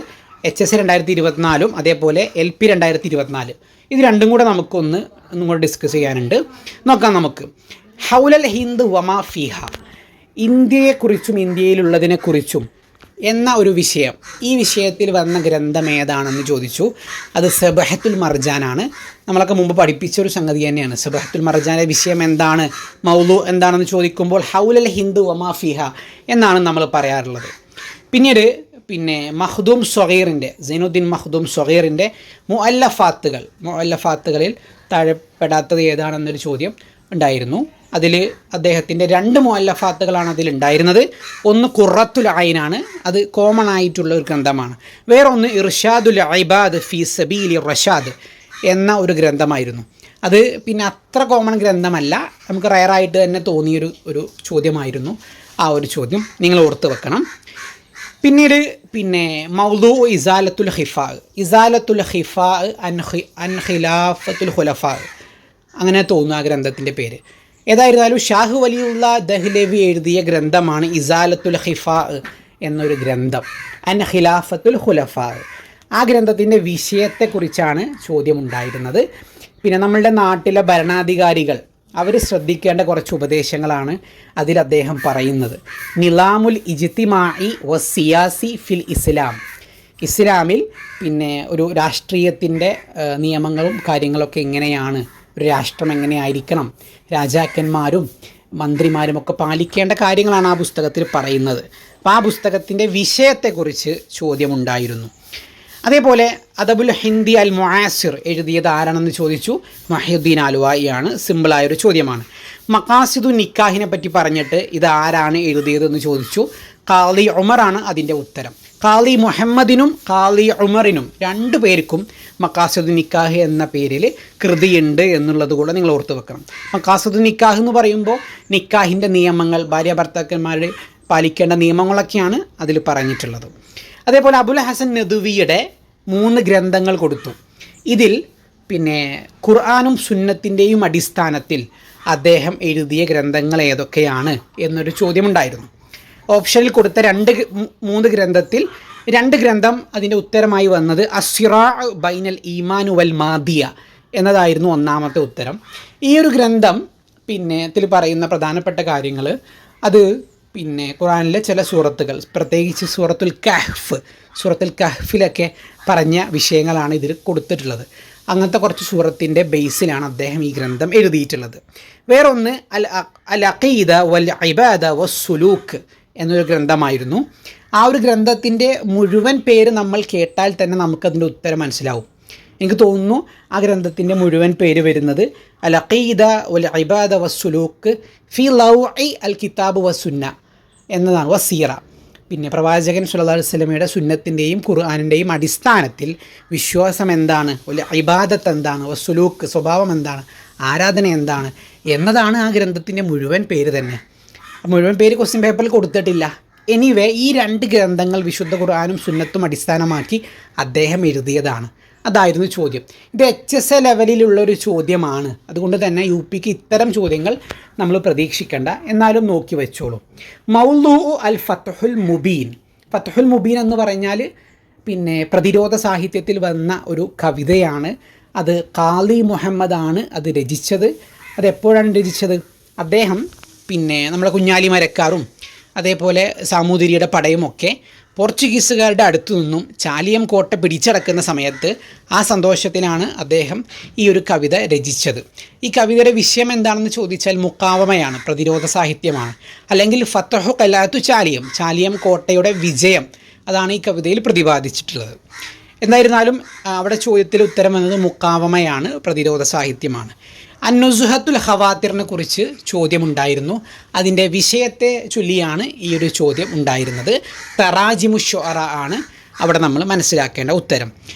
HS 2024 അതേപോലെ LP 2024, ഇത് രണ്ടും കൂടെ നമുക്കൊന്നും കൂടെ ഡിസ്കസ് ചെയ്യാനുണ്ട്. നോക്കാം നമുക്ക്. ഹൗലൽ ഹിന്ദ് വമാ ഫീഹ, ഇന്ത്യയെക്കുറിച്ചും ഇന്ത്യയിലുള്ളതിനെക്കുറിച്ചും എന്ന ഒരു വിഷയം, ഈ വിഷയത്തിൽ വന്ന ഗ്രന്ഥം ഏതാണെന്ന് ചോദിച്ചു. അത് സബഹത്തുൽ മർജാനാണ്. നമ്മളൊക്കെ മുമ്പ് പഠിപ്പിച്ചൊരു സംഗതി തന്നെയാണ്. സബഹത്തുൽ മർജാൻ്റെ വിഷയം എന്താണ്, മൗലു എന്താണെന്ന് ചോദിക്കുമ്പോൾ ഹൗലൽ ഹിന്ദ് വമാ ഫീഹ എന്നാണ് നമ്മൾ പറയാറുള്ളത്. പിന്നെ മഖ്ദൂം സ്വഗീറിൻ്റെ, സൈനുദ്ദീൻ മഖ്ദൂം സ്വഗീറിൻ്റെ മുഅല്ലഫാത്തുകളിൽ താഴെപ്പെടാത്തത് ഏതാണെന്നൊരു ചോദ്യം ഉണ്ടായിരുന്നു. അതിൽ അദ്ദേഹത്തിൻ്റെ 2 മുഅല്ലഫാത്തുകളാണ് അതിലുണ്ടായിരുന്നത്. ഒന്ന് ഖുറത്തുൽ ഐനാണ്, അത് കോമൺ ആയിട്ടുള്ള ഒരു ഗ്രന്ഥമാണ്. വേറെ ഒന്ന് ഇർഷാദുൽ ഇബാദ് ഫീ സബീലി റഷാദ് എന്ന ഒരു ഗ്രന്ഥമായിരുന്നു. അത് പിന്നെ അത്ര കോമൺ ഗ്രന്ഥമല്ല, നമുക്ക് റയറായിട്ട് തന്നെ തോന്നിയൊരു ചോദ്യമായിരുന്നു. ആ ഒരു ചോദ്യം നിങ്ങൾ ഓർത്ത് വെക്കണം. പിന്നെ മൗദൂ ഇസാലത്തുൽ ഖിഫാ അൻ ഖിലാഫത്തുൽ ഖുലഫാ, അങ്ങനെ തോന്നുന്നു ആ ഗ്രന്ഥത്തിൻ്റെ പേര്. ഏതായിരുന്നാലും ഷാഹു വലിയുള്ള ദഹ്ലവി എഴുതിയ ഗ്രന്ഥമാണ് ഇസാലത്തുൽ ഖിഫാ എന്നൊരു ഗ്രന്ഥം, അൻ ഖിലാഫത്തുൽ ഖുലഫാ. ആ ഗ്രന്ഥത്തിൻ്റെ വിഷയത്തെക്കുറിച്ചാണ് ചോദ്യമുണ്ടായിരുന്നത്. പിന്നെ നമ്മളുടെ നാട്ടിലെ ഭരണാധികാരികൾ അവർ ശ്രദ്ധിക്കേണ്ട കുറച്ച് ഉപദേശങ്ങളാണ് അതിൽ അദ്ദേഹം പറയുന്നത്. നിലാമുൽ ഇജ്തിമാഇ വസിയാസി ഫിൽ ഇസ്ലാമിൽ പിന്നെ ഒരു രാഷ്ട്രീയത്തിൻ്റെ നിയമങ്ങളും കാര്യങ്ങളൊക്കെ എങ്ങനെയാണ്, ഒരു രാഷ്ട്രം എങ്ങനെയായിരിക്കണം, രാജാക്കന്മാരും മന്ത്രിമാരും ഒക്കെ പാലിക്കേണ്ട കാര്യങ്ങളാണ് ആ പുസ്തകത്തിൽ പറയുന്നത്. അപ്പോൾ ആ പുസ്തകത്തിൻ്റെ വിഷയത്തെക്കുറിച്ച് ചോദ്യമുണ്ടായിരുന്നു. അതേപോലെ അദബുൽ ഹിന്ദി അൽ മുആസിർ എഴുതിയത് ആരാണെന്ന് ചോദിച്ചു. മഹിയുദ്ദീൻ ആലുവായിയാണ്. സിമ്പിളായൊരു ചോദ്യമാണ്. മഖാസിദു നിക്കാഹിനെ പറ്റി പറഞ്ഞിട്ട് ഇത് ആരാണ് എഴുതിയതെന്ന് ചോദിച്ചു. ഖാളി ഉമറാണ് അതിൻ്റെ ഉത്തരം. ഖാളി മുഹമ്മദിനും ഖാളി ഉമറിനും 2 പേർക്കും മഖാസിദു നിക്കാഹ് എന്ന പേരിൽ കൃതിയുണ്ട് എന്നുള്ളത് കൂടെ നിങ്ങൾ ഓർത്ത് വെക്കണം. മഖാസിദു നിക്കാഹ് എന്ന് പറയുമ്പോൾ നിക്കാഹിൻ്റെ നിയമങ്ങൾ, ഭാര്യ ഭർത്താക്കന്മാർ പാലിക്കേണ്ട നിയമങ്ങളൊക്കെയാണ് അതിൽ പറഞ്ഞിട്ടുള്ളത്. അതേപോലെ അബുൽ ഹസൻ നദ്വിയുടെ 3 ഗ്രന്ഥങ്ങൾ കൊടുത്തു. ഇതിൽ പിന്നെ ഖുർആനും സുന്നത്തിൻ്റെയും അടിസ്ഥാനത്തിൽ അദ്ദേഹം എഴുതിയ ഗ്രന്ഥങ്ങൾ ഏതൊക്കെയാണ് എന്നൊരു ചോദ്യമുണ്ടായിരുന്നു. ഓപ്ഷനിൽ കൊടുത്ത 3 ഗ്രന്ഥത്തിൽ 2 ഗ്രന്ഥം അതിൻ്റെ ഉത്തരമായി വന്നത് അസ്സിറാ ബൈനൽ ഈമാനു വൽ മാദിയ എന്നതായിരുന്നു ഒന്നാമത്തെ ഉത്തരം. ഈ ഒരു ഗ്രന്ഥം പിന്നെ ഇതിൽ പറയുന്ന പ്രധാനപ്പെട്ട കാര്യങ്ങൾ, അത് പിന്നെ ഖുർആനിലെ ചില സൂറത്തുകൾ, പ്രത്യേകിച്ച് സൂറത്തുൽ കഹ്ഫിലൊക്കെ പറഞ്ഞ വിഷയങ്ങളാണ് ഇതിൽ കൊടുത്തിട്ടുള്ളത്. അങ്ങനത്തെ കുറച്ച് സൂറത്തിൻ്റെ ബേസിലാണ് അദ്ദേഹം ഈ ഗ്രന്ഥം എഴുതിയിട്ടുള്ളത്. വേറൊന്ന് അൽ അഖീദ വൽ ഇബാദ വസ്സുലൂക്ക് എന്നൊരു ഗ്രന്ഥമായിരുന്നു. ആ ഒരു ഗ്രന്ഥത്തിൻ്റെ മുഴുവൻ പേര് നമ്മൾ കേട്ടാൽ തന്നെ നമുക്കതിൻ്റെ ഉത്തരം മനസ്സിലാവും. എനിക്ക് തോന്നുന്നു ആ ഗ്രന്ഥത്തിൻ്റെ മുഴുവൻ പേര് വരുന്നത് അൽ അഖീദ വൽ ഇബാദ വസ്സുലൂക്ക് ഫി ലൗഇ അൽ കിതാബ് വസുന്ന എന്നതാണ്, വസീറ. പിന്നെ പ്രവാചകൻ സല്ലല്ലാഹു അലൈഹി വസല്ലമയുടെ സുന്നത്തിൻ്റെയും ഖുർആനിൻ്റെയും അടിസ്ഥാനത്തിൽ വിശ്വാസം എന്താണ്, ഒരു ഇബാദത്ത് എന്താണ്, വസ്സുലൂക്ക് സ്വഭാവം എന്താണ്, ആരാധന എന്താണ് എന്നതാണ് ആ ഗ്രന്ഥത്തിൻ്റെ മുഴുവൻ പേര് തന്നെ. മുഴുവൻ പേര് ക്വസ്റ്റ്യൻ പേപ്പറിൽ കൊടുത്തിട്ടില്ല. എനിവേ ഈ 2 ഗ്രന്ഥങ്ങൾ വിശുദ്ധ ഖുർആനും സുന്നത്തും അടിസ്ഥാനമാക്കി അദ്ദേഹം എഴുതിയതാണ്. അതായിരുന്നു ചോദ്യം. ഇത് HSA ലെവലിലുള്ളൊരു ചോദ്യമാണ്. അതുകൊണ്ട് തന്നെ UPക്ക് ഇത്തരം ചോദ്യങ്ങൾ നമ്മൾ പ്രതീക്ഷിക്കേണ്ട. എന്നാലും നോക്കി വെച്ചോളൂ. മൗലൂ അൽ ഫത്ഹുൽ മുബീൻ. ഫത്ഹുൽ മുബീൻ എന്ന് പറഞ്ഞാൽ പിന്നെ പ്രതിരോധ സാഹിത്യത്തിൽ വന്ന ഒരു കവിതയാണ്. അത് ഖാലി മുഹമ്മദാണ് അത് രചിച്ചത്. അതെപ്പോഴാണ് രചിച്ചത്? അദ്ദേഹം പിന്നെ നമ്മുടെ കുഞ്ഞാലി മരക്കാറും അതേപോലെ സാമൂതിരിയുടെ പടയുമൊക്കെ പോർച്ചുഗീസുകാരുടെ അടുത്തു നിന്നും ചാലിയം കോട്ട പിടിച്ചടക്കുന്ന സമയത്ത് ആ സന്തോഷത്തിനാണ് അദ്ദേഹം ഈ ഒരു കവിത രചിച്ചത്. ഈ കവിതയുടെ വിഷയം എന്താണെന്ന് ചോദിച്ചാൽ മുക്കാവമയാണ്, പ്രതിരോധ സാഹിത്യമാണ്. അല്ലെങ്കിൽ ഫത്തഹു കലാത്തു ചാലിയം കോട്ടയുടെ വിജയം, അതാണ് ഈ കവിതയിൽ പ്രതിപാദിച്ചിട്ടുള്ളത്. എന്തായിരുന്നാലും അവിടെ ചോദ്യത്തിൽ ഉത്തരം വന്നത് മുക്കാവമയാണ്, പ്രതിരോധ സാഹിത്യമാണ്. അന്നുസുഹത്തുൽ ഖവാത്തിറിനെ കുറിച്ച് ചോദ്യമുണ്ടായിരുന്നു. അതിൻ്റെ വിഷയത്തെ ചൊല്ലിയാണ് ഈ ഒരു ചോദ്യം ഉണ്ടായിരുന്നത്. തറാജിമു ശുഅറ ആണ് അവിടെ നമ്മൾ മനസ്സിലാക്കേണ്ട ഉത്തരം.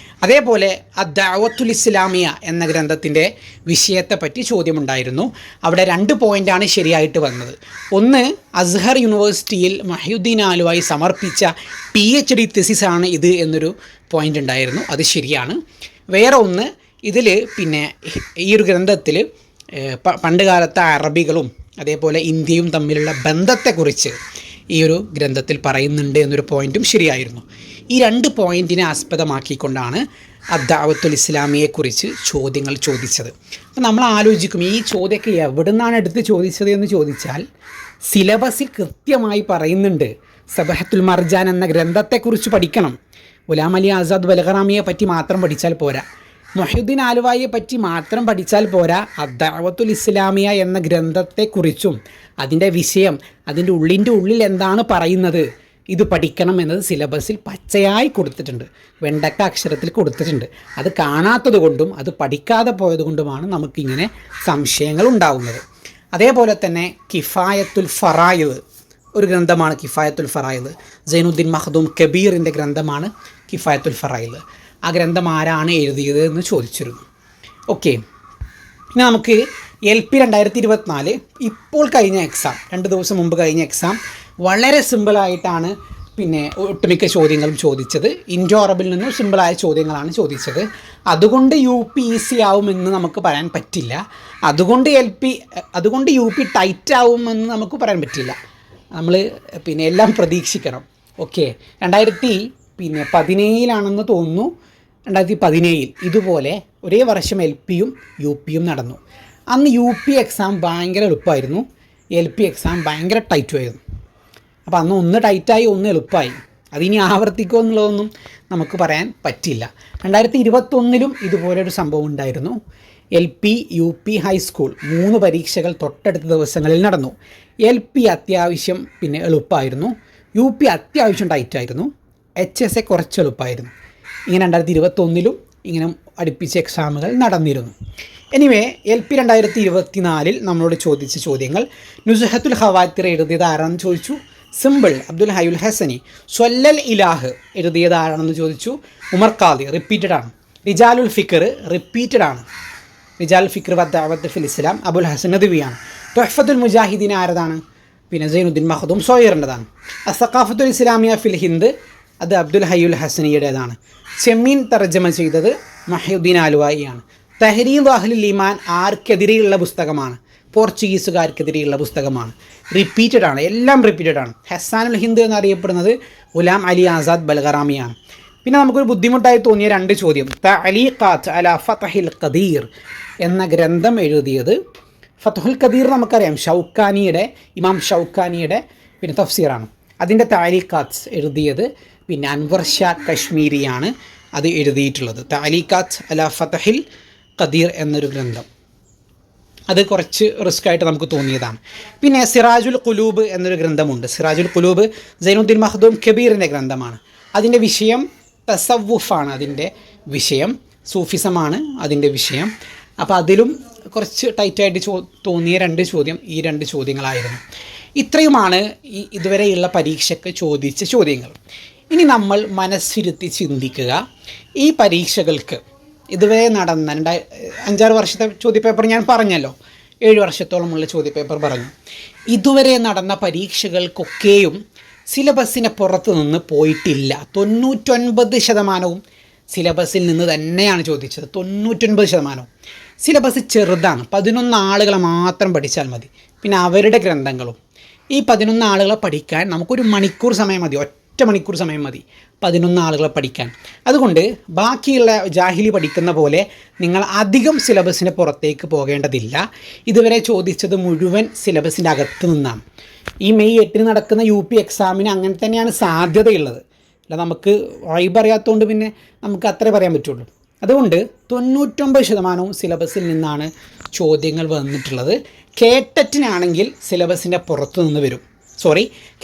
അതേപോലെ അദ്ദഅവത്തുൽ ഇസ്ലാമിയ എന്ന ഗ്രന്ഥത്തിൻ്റെ വിഷയത്തെപ്പറ്റി ചോദ്യമുണ്ടായിരുന്നു. അവിടെ 2 പോയിൻ്റാണ് ശരിയായിട്ട് വന്നത്. ഒന്ന്, അസ്ഹർ യൂണിവേഴ്സിറ്റിയിൽ മഹിയുദ്ദീൻ ആലുവായി സമർപ്പിച്ച PhD തെസിസാണ് ഇത് എന്നൊരു പോയിൻ്റ് ഉണ്ടായിരുന്നു. അത് ശരിയാണ്. വേറെ ഒന്ന്, ഇതിൽ പിന്നെ ഈ ഒരു ഗ്രന്ഥത്തിൽ പണ്ട് കാലത്തെ അറബികളും അതേപോലെ ഇന്ത്യയും തമ്മിലുള്ള ബന്ധത്തെക്കുറിച്ച് ഈ ഒരു ഗ്രന്ഥത്തിൽ പറയുന്നുണ്ട് എന്നൊരു പോയിൻറ്റും ശരിയായിരുന്നു. ഈ 2 പോയിൻറ്റിനെ ആസ്പദമാക്കിക്കൊണ്ടാണ് അദ്ദഅവത്തുൽ ഇസ്ലാമിയെക്കുറിച്ച് ചോദ്യങ്ങൾ ചോദിച്ചത്. അപ്പോൾ നമ്മൾ ആലോചിക്കും, ഈ ചോദ്യമൊക്കെ എവിടെ നിന്നാണ് എടുത്ത് ചോദിച്ചത് എന്ന് ചോദിച്ചാൽ സിലബസിൽ കൃത്യമായി പറയുന്നുണ്ട്. സബഹത്തുൽ മർജാൻ എന്ന ഗ്രന്ഥത്തെക്കുറിച്ച് പഠിക്കണം. ഗുലാം അലി ആസാദ് ബൽഗറാമിയെ പറ്റി മാത്രം പഠിച്ചാൽ പോരാ, മുഹ്യിദ്ദീൻ ആലുവായെ പറ്റി മാത്രം പഠിച്ചാൽ പോരാ, അദ്ദഅവത്തുൽ ഇസ്ലാമിയ എന്ന ഗ്രന്ഥത്തെക്കുറിച്ചും അതിൻ്റെ വിഷയം, അതിൻ്റെ ഉള്ളിൽ എന്താണ് പറയുന്നത്, ഇത് പഠിക്കണം എന്നത് സിലബസിൽ പച്ചയായി കൊടുത്തിട്ടുണ്ട്, വെണ്ടക്ക അക്ഷരത്തിൽ കൊടുത്തിട്ടുണ്ട്. അത് കാണാത്തത് കൊണ്ടും അത് പഠിക്കാതെ പോയത് കൊണ്ടുമാണ് നമുക്കിങ്ങനെ സംശയങ്ങൾ ഉണ്ടാകുന്നത്. അതേപോലെ തന്നെ കിഫായത്തുൽ ഫറായിദ് ഒരു ഗ്രന്ഥമാണ്. കിഫായത്തുൽ ഫറായിദ് സൈനുദ്ദീൻ മഖ്ദൂം കബീറിൻ്റെ ഗ്രന്ഥമാണ് കിഫായത്തുൽ ഫറായിദ്. ആ ഗ്രന്ഥം ആരാണ് എഴുതിയത് എന്ന് ചോദിച്ചിരുന്നു. ഓക്കെ, ഇനി നമുക്ക് LP 2024 ഇപ്പോൾ കഴിഞ്ഞ എക്സാം, 2 ദിവസം മുമ്പ് കഴിഞ്ഞ എക്സാം വളരെ സിമ്പിളായിട്ടാണ് പിന്നെ ഒട്ടുമിക്ക ചോദ്യങ്ങളും ചോദിച്ചത്. ഇൻഡോ അറബിൽ നിന്നും സിമ്പിളായ ചോദ്യങ്ങളാണ് ചോദിച്ചത്. അതുകൊണ്ട് UP ഈസി ആവുമെന്ന് നമുക്ക് പറയാൻ പറ്റില്ല. അതുകൊണ്ട് UP ടൈറ്റ് ആവുമെന്ന് നമുക്ക് പറയാൻ പറ്റില്ല. നമ്മൾ പിന്നെ എല്ലാം പ്രതീക്ഷിക്കണം. ഓക്കെ, 2017 തോന്നുന്നു, 2017 ഇതുപോലെ ഒരേ വർഷം LPയും UPയും നടന്നു. അന്ന് UP എക്സാം ഭയങ്കര എളുപ്പമായിരുന്നു, LP എക്സാം ഭയങ്കര ടൈറ്റുമായിരുന്നു. അപ്പോൾ അന്ന് ഒന്ന് ടൈറ്റായി ഒന്ന് എളുപ്പമായി. അതിനി ആവർത്തിക്കുമോ എന്നുള്ളതൊന്നും നമുക്ക് പറയാൻ പറ്റില്ല. 2021 ഇതുപോലൊരു സംഭവം ഉണ്ടായിരുന്നു. LP UP ഹൈസ്കൂൾ 3 പരീക്ഷകൾ തൊട്ടടുത്ത ദിവസങ്ങളിൽ നടന്നു. LP അത്യാവശ്യം പിന്നെ എളുപ്പമായിരുന്നു, UP അത്യാവശ്യം ടൈറ്റായിരുന്നു, HSA കുറച്ച് എളുപ്പമായിരുന്നു. ഇങ്ങനെ 2021 ഇങ്ങനെ അടുപ്പിച്ച എക്സാമുകൾ നടന്നിരുന്നു. എനിവേ LP 2024 നമ്മളോട് ചോദിച്ച ചോദ്യങ്ങൾ, നുസുഹത്തുൽ ഖവാത്തിർ എഴുതിയത് ആരാണെന്ന് ചോദിച്ചു. സിമ്പിൾ, അബ്ദുൽ ഹയ്യുൽ ഹസനി. സ്വല്ലൽ ഇലാഹ് എഴുതിയത് ആരാണെന്ന് ചോദിച്ചു. ഉമർ ഖാദി, റിപ്പീറ്റഡ് ആണ്. റിജാലുൽ ഫിക്ർ റിപ്പീറ്റഡ് ആണ്. റിജാലുൽ ഫിക്ർ വദ്ദഅവത്ത് ഫിൽ ഇസ്ലാം അബുൽ ഹസൻ നദ്വിയാണ്. തുഹ്ഫത്തുൽ മുജാഹിദീൻ ആരതാണ്? പിന്നെ സൈനുദ്ദീൻ മഖ്ദൂം സോയറിൻ്റെതാണ്. അസ്സഖാഫത്തുൽ ഇസ്ലാമിയ ഫിൽ ഹിന്ദ് അത് അബ്ദുൽ ഹയ്യുൽ ഹസനിയുടേതാണ്. ചെമ്മീൻ തർജ്ജമ ചെയ്തത് മഹിയുദ്ദീൻ ആലുവായിയാണ്. തഹ്രീദ് അഹ്ലുൽ ഈമാൻ ആർക്കെതിരെയുള്ള പുസ്തകമാണ്? പോർച്ചുഗീസുകാർക്കെതിരെയുള്ള പുസ്തകമാണ്. റിപ്പീറ്റഡ് ആണ്, എല്ലാം റിപ്പീറ്റഡ് ആണ്. ഹസാനുൽ ഹിന്ദ് എന്നറിയപ്പെടുന്നത് ഗുലാം അലി ആസാദ് ബൽഗറാമിയാണ്. പിന്നെ നമുക്കൊരു ബുദ്ധിമുട്ടായി തോന്നിയ 2 ചോദ്യം. തഅലീഖാത്ത് അലാ ഫത്ഹിൽ ഖദീർ എന്ന ഗ്രന്ഥം എഴുതിയത്, ഫത്ഹുൽ ഖദീർ നമുക്കറിയാം, ഇമാം ഷൗക്കാനിയുടെ പിന്നെ തഫ്സീറാണ്. അതിൻ്റെ താലീഖാത്ത് എഴുതിയത് പിന്നെ അൻവർ ഷാ കശ്മീരിയാണ് അത് എഴുതിയിട്ടുള്ളത്. താലീഖാത്ത് അലാ ഫതഹിൽ ഖദീർ എന്നൊരു ഗ്രന്ഥം. അത് കുറച്ച് റിസ്ക് ആയിട്ട് നമുക്ക് തോന്നിയതാണ്. പിന്നെ സിറാജുൽ ഖുലൂബ് എന്നൊരു ഗ്രന്ഥമുണ്ട്. സിറാജുൽ ഖുലൂബ് സൈനുദ്ദീൻ മഖ്ദൂം കബീറിൻ്റെ ഗ്രന്ഥമാണ്. അതിൻ്റെ വിഷയം തസവുഫാണ്. അതിൻ്റെ വിഷയം സൂഫിസമാണ് അതിൻ്റെ വിഷയം. അപ്പോൾ അതിലും കുറച്ച് ടൈറ്റായിട്ട് തോന്നിയ ഈ രണ്ട് ചോദ്യങ്ങളായിരുന്നു. ഇത്രയുമാണ് ഇതുവരെയുള്ള പരീക്ഷയ്ക്ക് ചോദിച്ച ചോദ്യങ്ങൾ. ഇനി നമ്മൾ മനസ്സിരുത്തി ചിന്തിക്കുക, ഈ പരീക്ഷകൾക്ക് ഇതുവരെ നടന്ന 5-6 വർഷത്തെ ചോദ്യപേപ്പർ ഞാൻ പറഞ്ഞല്ലോ, 7 വർഷത്തോളമുള്ള ചോദ്യപേപ്പർ പറഞ്ഞു. ഇതുവരെ നടന്ന പരീക്ഷകൾക്കൊക്കെയും സിലബസിനെ പുറത്ത് നിന്ന് പോയിട്ടില്ല. 99% സിലബസിൽ നിന്ന് തന്നെയാണ് ചോദിച്ചത്. 99%. സിലബസ് ചെറുതാണ്. 11 ആളുകളെ മാത്രം പഠിച്ചാൽ മതി. പിന്നെ അവരുടെ ഗ്രന്ഥങ്ങളും. ഈ 11 ആളുകളെ പഠിക്കാൻ നമുക്കൊരു മണിക്കൂർ സമയം മതി, ഒറ്റ മണിക്കൂർ സമയം മതി 11 ആളുകളെ പഠിക്കാൻ. അതുകൊണ്ട് ബാക്കിയുള്ള ജാഹിലി പഠിക്കുന്ന പോലെ നിങ്ങൾ അധികം സിലബസിന് പുറത്തേക്ക് പോകേണ്ടതില്ല. ഇതുവരെ ചോദിച്ചത് മുഴുവൻ സിലബസിൻ്റെ അകത്ത് നിന്നാണ്. ഈ മെയ് 8 നടക്കുന്ന UP എക്സാമിന് അങ്ങനെ തന്നെയാണ് സാധ്യതയുള്ളത്. അല്ല, നമുക്ക് വൈബ് അറിയാത്തതുകൊണ്ട് പിന്നെ നമുക്ക് അത്രേ പറയാൻ പറ്റുള്ളൂ. അതുകൊണ്ട് 99% സിലബസിൽ നിന്നാണ് ചോദ്യങ്ങൾ വന്നിട്ടുള്ളത്. കേട്ടറ്റിനാണെങ്കിൽ സിലബസിൻ്റെ പുറത്തു നിന്ന് വരും.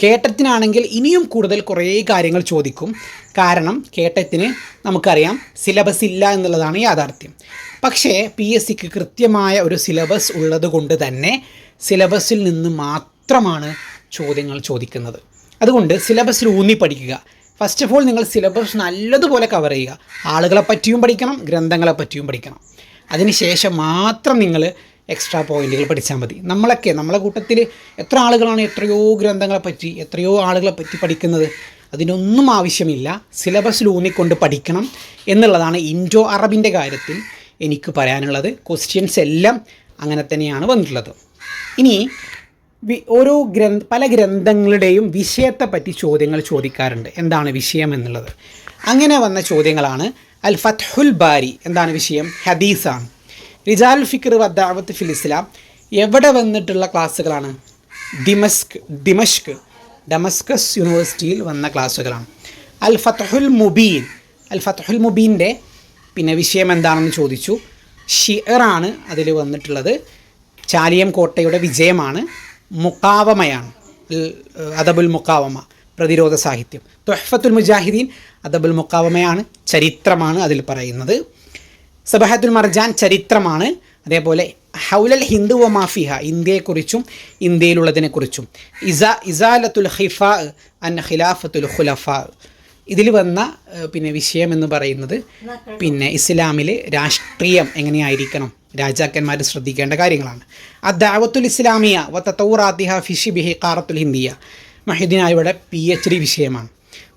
കേട്ടറ്റിനാണെങ്കിൽ ഇനിയും കൂടുതൽ കുറേ കാര്യങ്ങൾ ചോദിക്കും. കാരണം കേട്ടറ്റിന് നമുക്കറിയാം സിലബസ് ഇല്ല എന്നുള്ളതാണ് യാഥാർത്ഥ്യം. പക്ഷേ PSCക്ക് കൃത്യമായ ഒരു സിലബസ് ഉള്ളത് കൊണ്ട് തന്നെ സിലബസിൽ നിന്ന് മാത്രമാണ് ചോദ്യങ്ങൾ ചോദിക്കുന്നത്. അതുകൊണ്ട് സിലബസിൽ ഊന്നി പഠിക്കുക. ഫസ്റ്റ് ഓഫ് ഓൾ നിങ്ങൾ സിലബസ് നല്ലതുപോലെ കവർ ചെയ്യുക. ആളുകളെ പറ്റിയും പഠിക്കണം, ഗ്രന്ഥങ്ങളെ പറ്റിയും പഠിക്കണം. അതിനുശേഷം മാത്രം നിങ്ങൾ എക്സ്ട്രാ പോയിന്റുകൾ പഠിച്ചാൽ മതി. നമ്മളെ കൂട്ടത്തിൽ എത്ര ആളുകളാണ് എത്രയോ ആളുകളെ പറ്റി പഠിക്കുന്നത്. അതിനൊന്നും ആവശ്യമില്ല. സിലബസിൽ ഊന്നിക്കൊണ്ട് പഠിക്കണം എന്നുള്ളതാണ് ഇൻഡോ അറബിൻ്റെ കാര്യത്തിൽ എനിക്ക് പറയാനുള്ളത്. ക്വസ്റ്റ്യൻസ് എല്ലാം അങ്ങനെ തന്നെയാണ് വന്നിട്ടുള്ളത്. ഇനി ഓരോ പല ഗ്രന്ഥങ്ങളുടെയും വിഷയത്തെപ്പറ്റി ചോദ്യങ്ങൾ ചോദിക്കാറുണ്ട്. എന്താണ് വിഷയം എന്നുള്ളത്. അങ്ങനെ വന്ന ചോദ്യങ്ങളാണ് അൽ ഫത്ഹുൽ ബാരി. എന്താണ് വിഷയം? ഹദീസാണ്. റിജാലുൽ ഫിക്ർ വ ദഅവത്ത് ഫിൽ ഇസ്ലാം എവിടെ വന്നിട്ടുള്ള ക്ലാസ്സുകളാണ്? ഡമസ്കസ് യൂണിവേഴ്സിറ്റിയിൽ വന്ന ക്ലാസ്സുകളാണ്. അൽ ഫത്ഹുൽ മുബീൻ്റെ പിന്നെ വിഷയം എന്താണെന്ന് ചോദിച്ചു. ഷിഅറാണ് അതിൽ വന്നിട്ടുള്ളത്. ചാലിയം കോട്ടയുടെ വിജയമാണ്. മുക്കാവമയാണ്, അദബുൽ മുക്കാവമ, പ്രതിരോധ സാഹിത്യം. തുഹ്ഫത്തുൽ മുജാഹിദീൻ അദബുൽ മുക്കാവമയാണ്, ചരിത്രമാണ് അതിൽ പറയുന്നത്. സബഹത്തുൽ മർജാൻ ചരിത്രമാണ്. അതേപോലെ ഹൗലൽ ഹിന്ദു വ മാഫിഹ, ഇന്ത്യയെക്കുറിച്ചും ഇന്ത്യയിലുള്ളതിനെക്കുറിച്ചും. ഇസാലത്തുൽ ഖിഫാ അൻ ഖിലാഫത്തുൽ ഖുലഫാ, ഇതിൽ വന്ന പിന്നെ വിഷയം എന്ന് പറയുന്നത് പിന്നെ ഇസ്ലാമിൽ രാഷ്ട്രീയം എങ്ങനെയായിരിക്കണം, രാജാക്കന്മാർ ശ്രദ്ധിക്കേണ്ട കാര്യങ്ങളാണ്. അദ്ദഅവത്തുൽ ഇസ്ലാമിയ വ തതൗറാത്തിഹ ഫി ശിബ്ഹി ഖാറത്തുൽ ഹിന്ദിയ, മഹീദ്ദീനായുടെ PhD വിഷയമാണ്.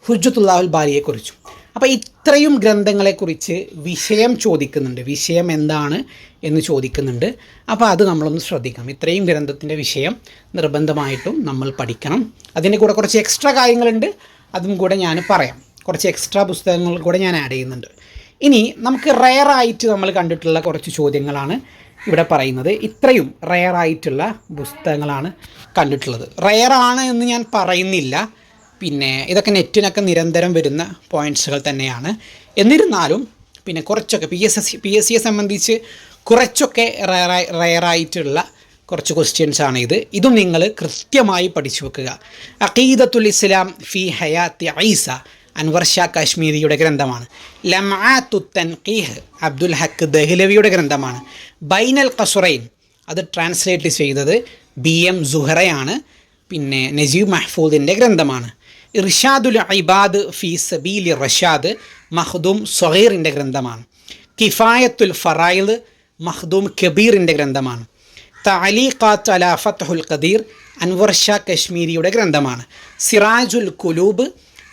ഹുജ്ജത്തുല്ലാഹുൽ ബാരിയെക്കുറിച്ചും. അപ്പോൾ ഇത്രയും ഗ്രന്ഥങ്ങളെക്കുറിച്ച് വിഷയം ചോദിക്കുന്നുണ്ട്. വിഷയം എന്താണ് എന്ന് ചോദിക്കുന്നുണ്ട്. അപ്പോൾ അത് നമ്മളൊന്ന് ശ്രദ്ധിക്കണം. ഇത്രയും ഗ്രന്ഥത്തിൻ്റെ വിഷയം നിർബന്ധമായിട്ടും നമ്മൾ പഠിക്കണം. അതിൻ്റെ കൂടെ കുറച്ച് എക്സ്ട്രാ കാര്യങ്ങളുണ്ട്, അതും കൂടെ ഞാൻ പറയാം. കുറച്ച് എക്സ്ട്രാ പുസ്തകങ്ങൾ കൂടെ ഞാൻ ആഡ് ചെയ്യുന്നുണ്ട്. ഇനി നമുക്ക് റെയറായിട്ട് നമ്മൾ കണ്ടിട്ടുള്ള കുറച്ച് ചോദ്യങ്ങളാണ് ഇവിടെ പറയുന്നത്. ഇത്രയും റെയറായിട്ടുള്ള പുസ്തകങ്ങളാണ് കണ്ടിട്ടുള്ളത്. റെയറാണ് എന്ന് ഞാൻ പറയുന്നില്ല, പിന്നെ ഇതൊക്കെ നെറ്റിനൊക്കെ നിരന്തരം വരുന്ന പോയിൻറ്റ്സുകൾ തന്നെയാണ്. എന്നിരുന്നാലും പിന്നെ കുറച്ചൊക്കെ PSCയെ സംബന്ധിച്ച് കുറച്ചൊക്കെ റെയറായിട്ടുള്ള കുറച്ച് ക്വസ്റ്റ്യൻസാണ് ഇതും നിങ്ങൾ കൃത്യമായി പഠിച്ചു വെക്കുക. അഖീദത്തുൽ ഇസ്ലാം ഫി ഹയാത്തി ഈസ, അൻവർ ഷാ കാശ്മീരിയുടെ ഗ്രന്ഥമാണ്. ലംആത്തുൽ തൻഖീഹ്, അബ്ദുൽ ഹക്ക് ദഹ്ലവിയുടെ ഗ്രന്ഥമാണ്. ബൈനൽ ഖസ്റൈൻ, അത് ട്രാൻസ്ലേറ്റ് ചെയ്തത് BM സുഹറയാണ്. പിന്നെ നജീബ് മഹ്ഫൂദിൻ്റെ ഗ്രന്ഥമാണ്. ഇർഷാദുൽ ഇബാദ് ഫി സബീലി റഷാദ്, മഖ്ദൂം സ്വഗീറിൻ്റെ ഗ്രന്ഥമാണ്. കിഫായത്തുൽ ഫറായിദ്, മഖ്ദൂം കബീറിൻ്റെ ഗ്രന്ഥമാണ്. തഅലീഖാത്ത് അലാ ഫത്ഹുൽ ഖദീർ, അൻവർ ഷാ കശ്മീരിയുടെ ഗ്രന്ഥമാണ്. സിറാജുൽ ഖുലൂബ്,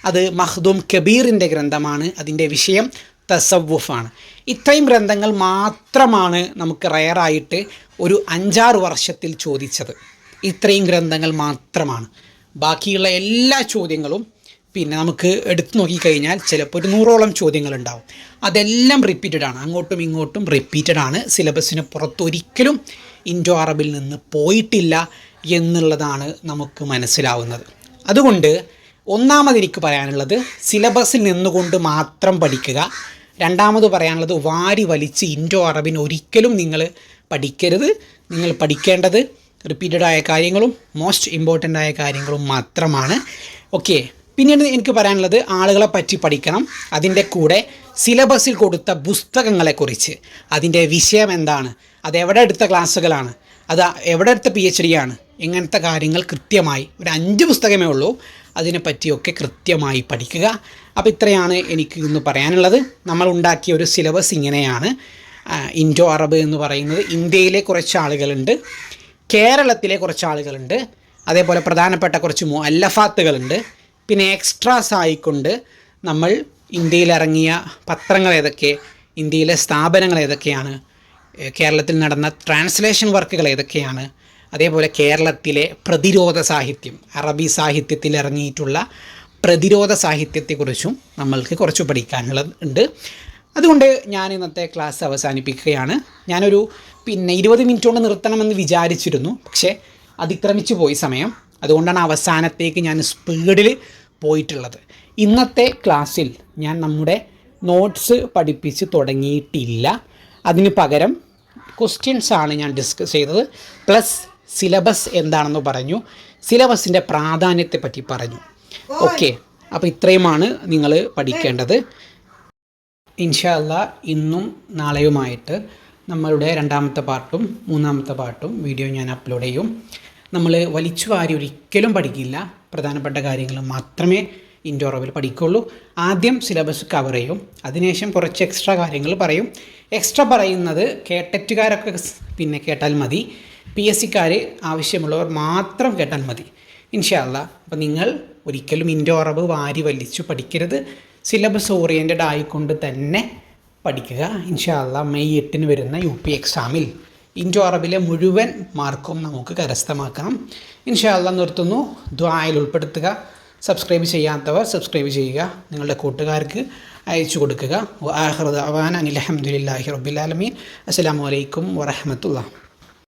അത് മഖ്ദൂം കബീറിൻ്റെ ഗ്രന്ഥമാണ്. അതിൻ്റെ വിഷയം തസവുഫാണ്. ഇത്രയും ഗ്രന്ഥങ്ങൾ മാത്രമാണ് നമുക്ക് റെയറായിട്ട് ഒരു 5-6 വർഷത്തിൽ ചോദിച്ചത്. ഇത്രയും ഗ്രന്ഥങ്ങൾ മാത്രമാണ്. ബാക്കിയുള്ള എല്ലാ ചോദ്യങ്ങളും പിന്നെ നമുക്ക് എടുത്തു നോക്കിക്കഴിഞ്ഞാൽ ചിലപ്പോൾ ഒരു 100ഓളം ചോദ്യങ്ങളുണ്ടാവും. അതെല്ലാം റിപ്പീറ്റഡാണ്, അങ്ങോട്ടും ഇങ്ങോട്ടും റിപ്പീറ്റഡാണ്. സിലബസിന് പുറത്തൊരിക്കലും ഇൻഡോ അറബിൽ നിന്ന് പോയിട്ടില്ല എന്നുള്ളതാണ് നമുക്ക് മനസ്സിലാവുന്നത്. അതുകൊണ്ട് ഒന്നാമത് എനിക്ക് പറയാനുള്ളത് സിലബസിൽ നിന്നുകൊണ്ട് മാത്രം പഠിക്കുക. രണ്ടാമത് പറയാനുള്ളത് വാരി വലിച്ച് ഇൻഡോ അറബിന് ഒരിക്കലും നിങ്ങൾ പഠിക്കരുത്. നിങ്ങൾ പഠിക്കേണ്ടത് റിപ്പീറ്റഡ് ആയ കാര്യങ്ങളും മോസ്റ്റ് ഇമ്പോർട്ടൻ്റ് ആയ കാര്യങ്ങളും മാത്രമാണ്. ഓക്കെ, പിന്നീട് എനിക്ക് പറയാനുള്ളത് ആളുകളെ പറ്റി പഠിക്കണം. അതിൻ്റെ കൂടെ സിലബസിൽ കൊടുത്ത പുസ്തകങ്ങളെക്കുറിച്ച്, അതിൻ്റെ വിഷയം എന്താണ്, അത് എവിടെ എടുത്ത ക്ലാസ്സുകളാണ്, അത് എവിടെ എടുത്ത PhD ആണ്, ഇങ്ങനത്തെ കാര്യങ്ങൾ കൃത്യമായി ഒരു 5 പുസ്തകമേ ഉള്ളൂ, അതിനെപ്പറ്റിയൊക്കെ കൃത്യമായി പഠിക്കുക. അപ്പോൾ ഇത്രയാണ് എനിക്ക് ഇന്ന് പറയാനുള്ളത്. നമ്മൾ ഉണ്ടാക്കിയ ഒരു സിലബസ് ഇങ്ങനെയാണ്. ഇൻഡോ അറബ് എന്ന് പറയുന്നത് ഇന്ത്യയിലെ കുറച്ച് ആളുകളുണ്ട്, കേരളത്തിലെ കുറച്ച് ആളുകളുണ്ട്, അതേപോലെ പ്രധാനപ്പെട്ട കുറച്ച് മുഅല്ലഫാത്തുകളുണ്ട്. പിന്നെ എക്സ്ട്രാസ് ആയിക്കൊണ്ട് നമ്മൾ ഇന്ത്യയിൽ ഇറങ്ങിയ പത്രങ്ങൾ ഏതൊക്കെ, ഇന്ത്യയിലെ സ്ഥാപനങ്ങൾ ഏതൊക്കെയാണ്, കേരളത്തിൽ നടന്ന ട്രാൻസ്ലേഷൻ വർക്കുകൾ ഏതൊക്കെയാണ്, അതേപോലെ കേരളത്തിലെ പ്രതിരോധ സാഹിത്യം, അറബി സാഹിത്യത്തിൽ ഇറങ്ങിയിട്ടുള്ള പ്രതിരോധ സാഹിത്യത്തെക്കുറിച്ചും നമ്മൾക്ക് കുറച്ച് പഠിക്കാനുള്ളത്. അതുകൊണ്ട് ഞാൻ ഇന്നത്തെ ക്ലാസ് അവസാനിപ്പിക്കുകയാണ്. ഞാനൊരു 20 മിനിറ്റ് കൊണ്ട് നിർത്തണമെന്ന് വിചാരിച്ചിരുന്നു, പക്ഷേ അതിക്രമിച്ചു പോയി സമയം. അതുകൊണ്ടാണ് അവസാനത്തേക്ക് ഞാൻ സ്പീഡിൽ പോയിട്ടുള്ളത്. ഇന്നത്തെ ക്ലാസ്സിൽ ഞാൻ നമ്മുടെ നോട്ട്സ് പഠിപ്പിച്ച് തുടങ്ങിയിട്ടില്ല. അതിന് പകരം ക്വസ്റ്റ്യൻസാണ് ഞാൻ ഡിസ്കസ് ചെയ്തത്. പ്ലസ് സിലബസ് എന്താണെന്ന് പറഞ്ഞു, സിലബസിൻ്റെ പ്രാധാന്യത്തെ പറ്റി പറഞ്ഞു. ഓക്കെ, അപ്പോൾ ഇത്രയുമാണ് നിങ്ങൾ പഠിക്കേണ്ടത്. ഇൻഷാ അല്ലാഹ് ഇന്നും നാളെയുമായിട്ട് നമ്മളുടെ 2ാമത്തെ പാർട്ടും 3ാമത്തെ പാർട്ടും വീഡിയോ ഞാൻ അപ്ലോഡ് ചെയ്യും. നമ്മൾ വലിച്ചു വാരി ഒരിക്കലും പഠിക്കില്ല. പ്രധാനപ്പെട്ട കാര്യങ്ങൾ മാത്രമേ ഇൻഡോ അറബിൽ പഠിക്കുള്ളൂ. ആദ്യം സിലബസ് കവർ ചെയ്യും, അതിനുശേഷം കുറച്ച് എക്സ്ട്രാ കാര്യങ്ങൾ പറയും. എക്സ്ട്രാ പറയുന്നത് കേട്ടറ്റുകാരൊക്കെ പിന്നെ കേട്ടാൽ മതി, PSCക്കാർ ആവശ്യമുള്ളവർ മാത്രം കേട്ടാൽ മതി ഇൻഷാ അല്ലാഹ്. അപ്പോൾ നിങ്ങൾ ഒരിക്കലും ഇൻഡോ അറബ് വാരി വലിച്ചു പഠിക്കരുത്. സിലബസ് ഓറിയൻറ്റഡ് ആയിക്കൊണ്ട് തന്നെ പഠിക്കുക. ഇൻഷാ അല്ലാഹ് മെയ് 8 വരുന്ന UP എക്സാമിൽ ഇൻഡോ അറബിലെ മുഴുവൻ മാർക്കും നമുക്ക് കരസ്ഥമാക്കണം. ഇൻഷാ അല്ലാഹ് നിർത്തുന്നു. ദുആയിൽ ഉൾപ്പെടുത്തുക. സബ്സ്ക്രൈബ് ചെയ്യാത്തവർ സബ്സ്ക്രൈബ് ചെയ്യുക, നിങ്ങളുടെ കൂട്ടുകാർക്ക് അയച്ചു കൊടുക്കുക. വആഖിറു ദഅവാന അനിൽ ഹംദുലില്ലാഹി റബ്ബിൽ ആലമീൻ. അസ്സലാമു അലൈക്കും വറഹ്മത്തുള്ളാഹി.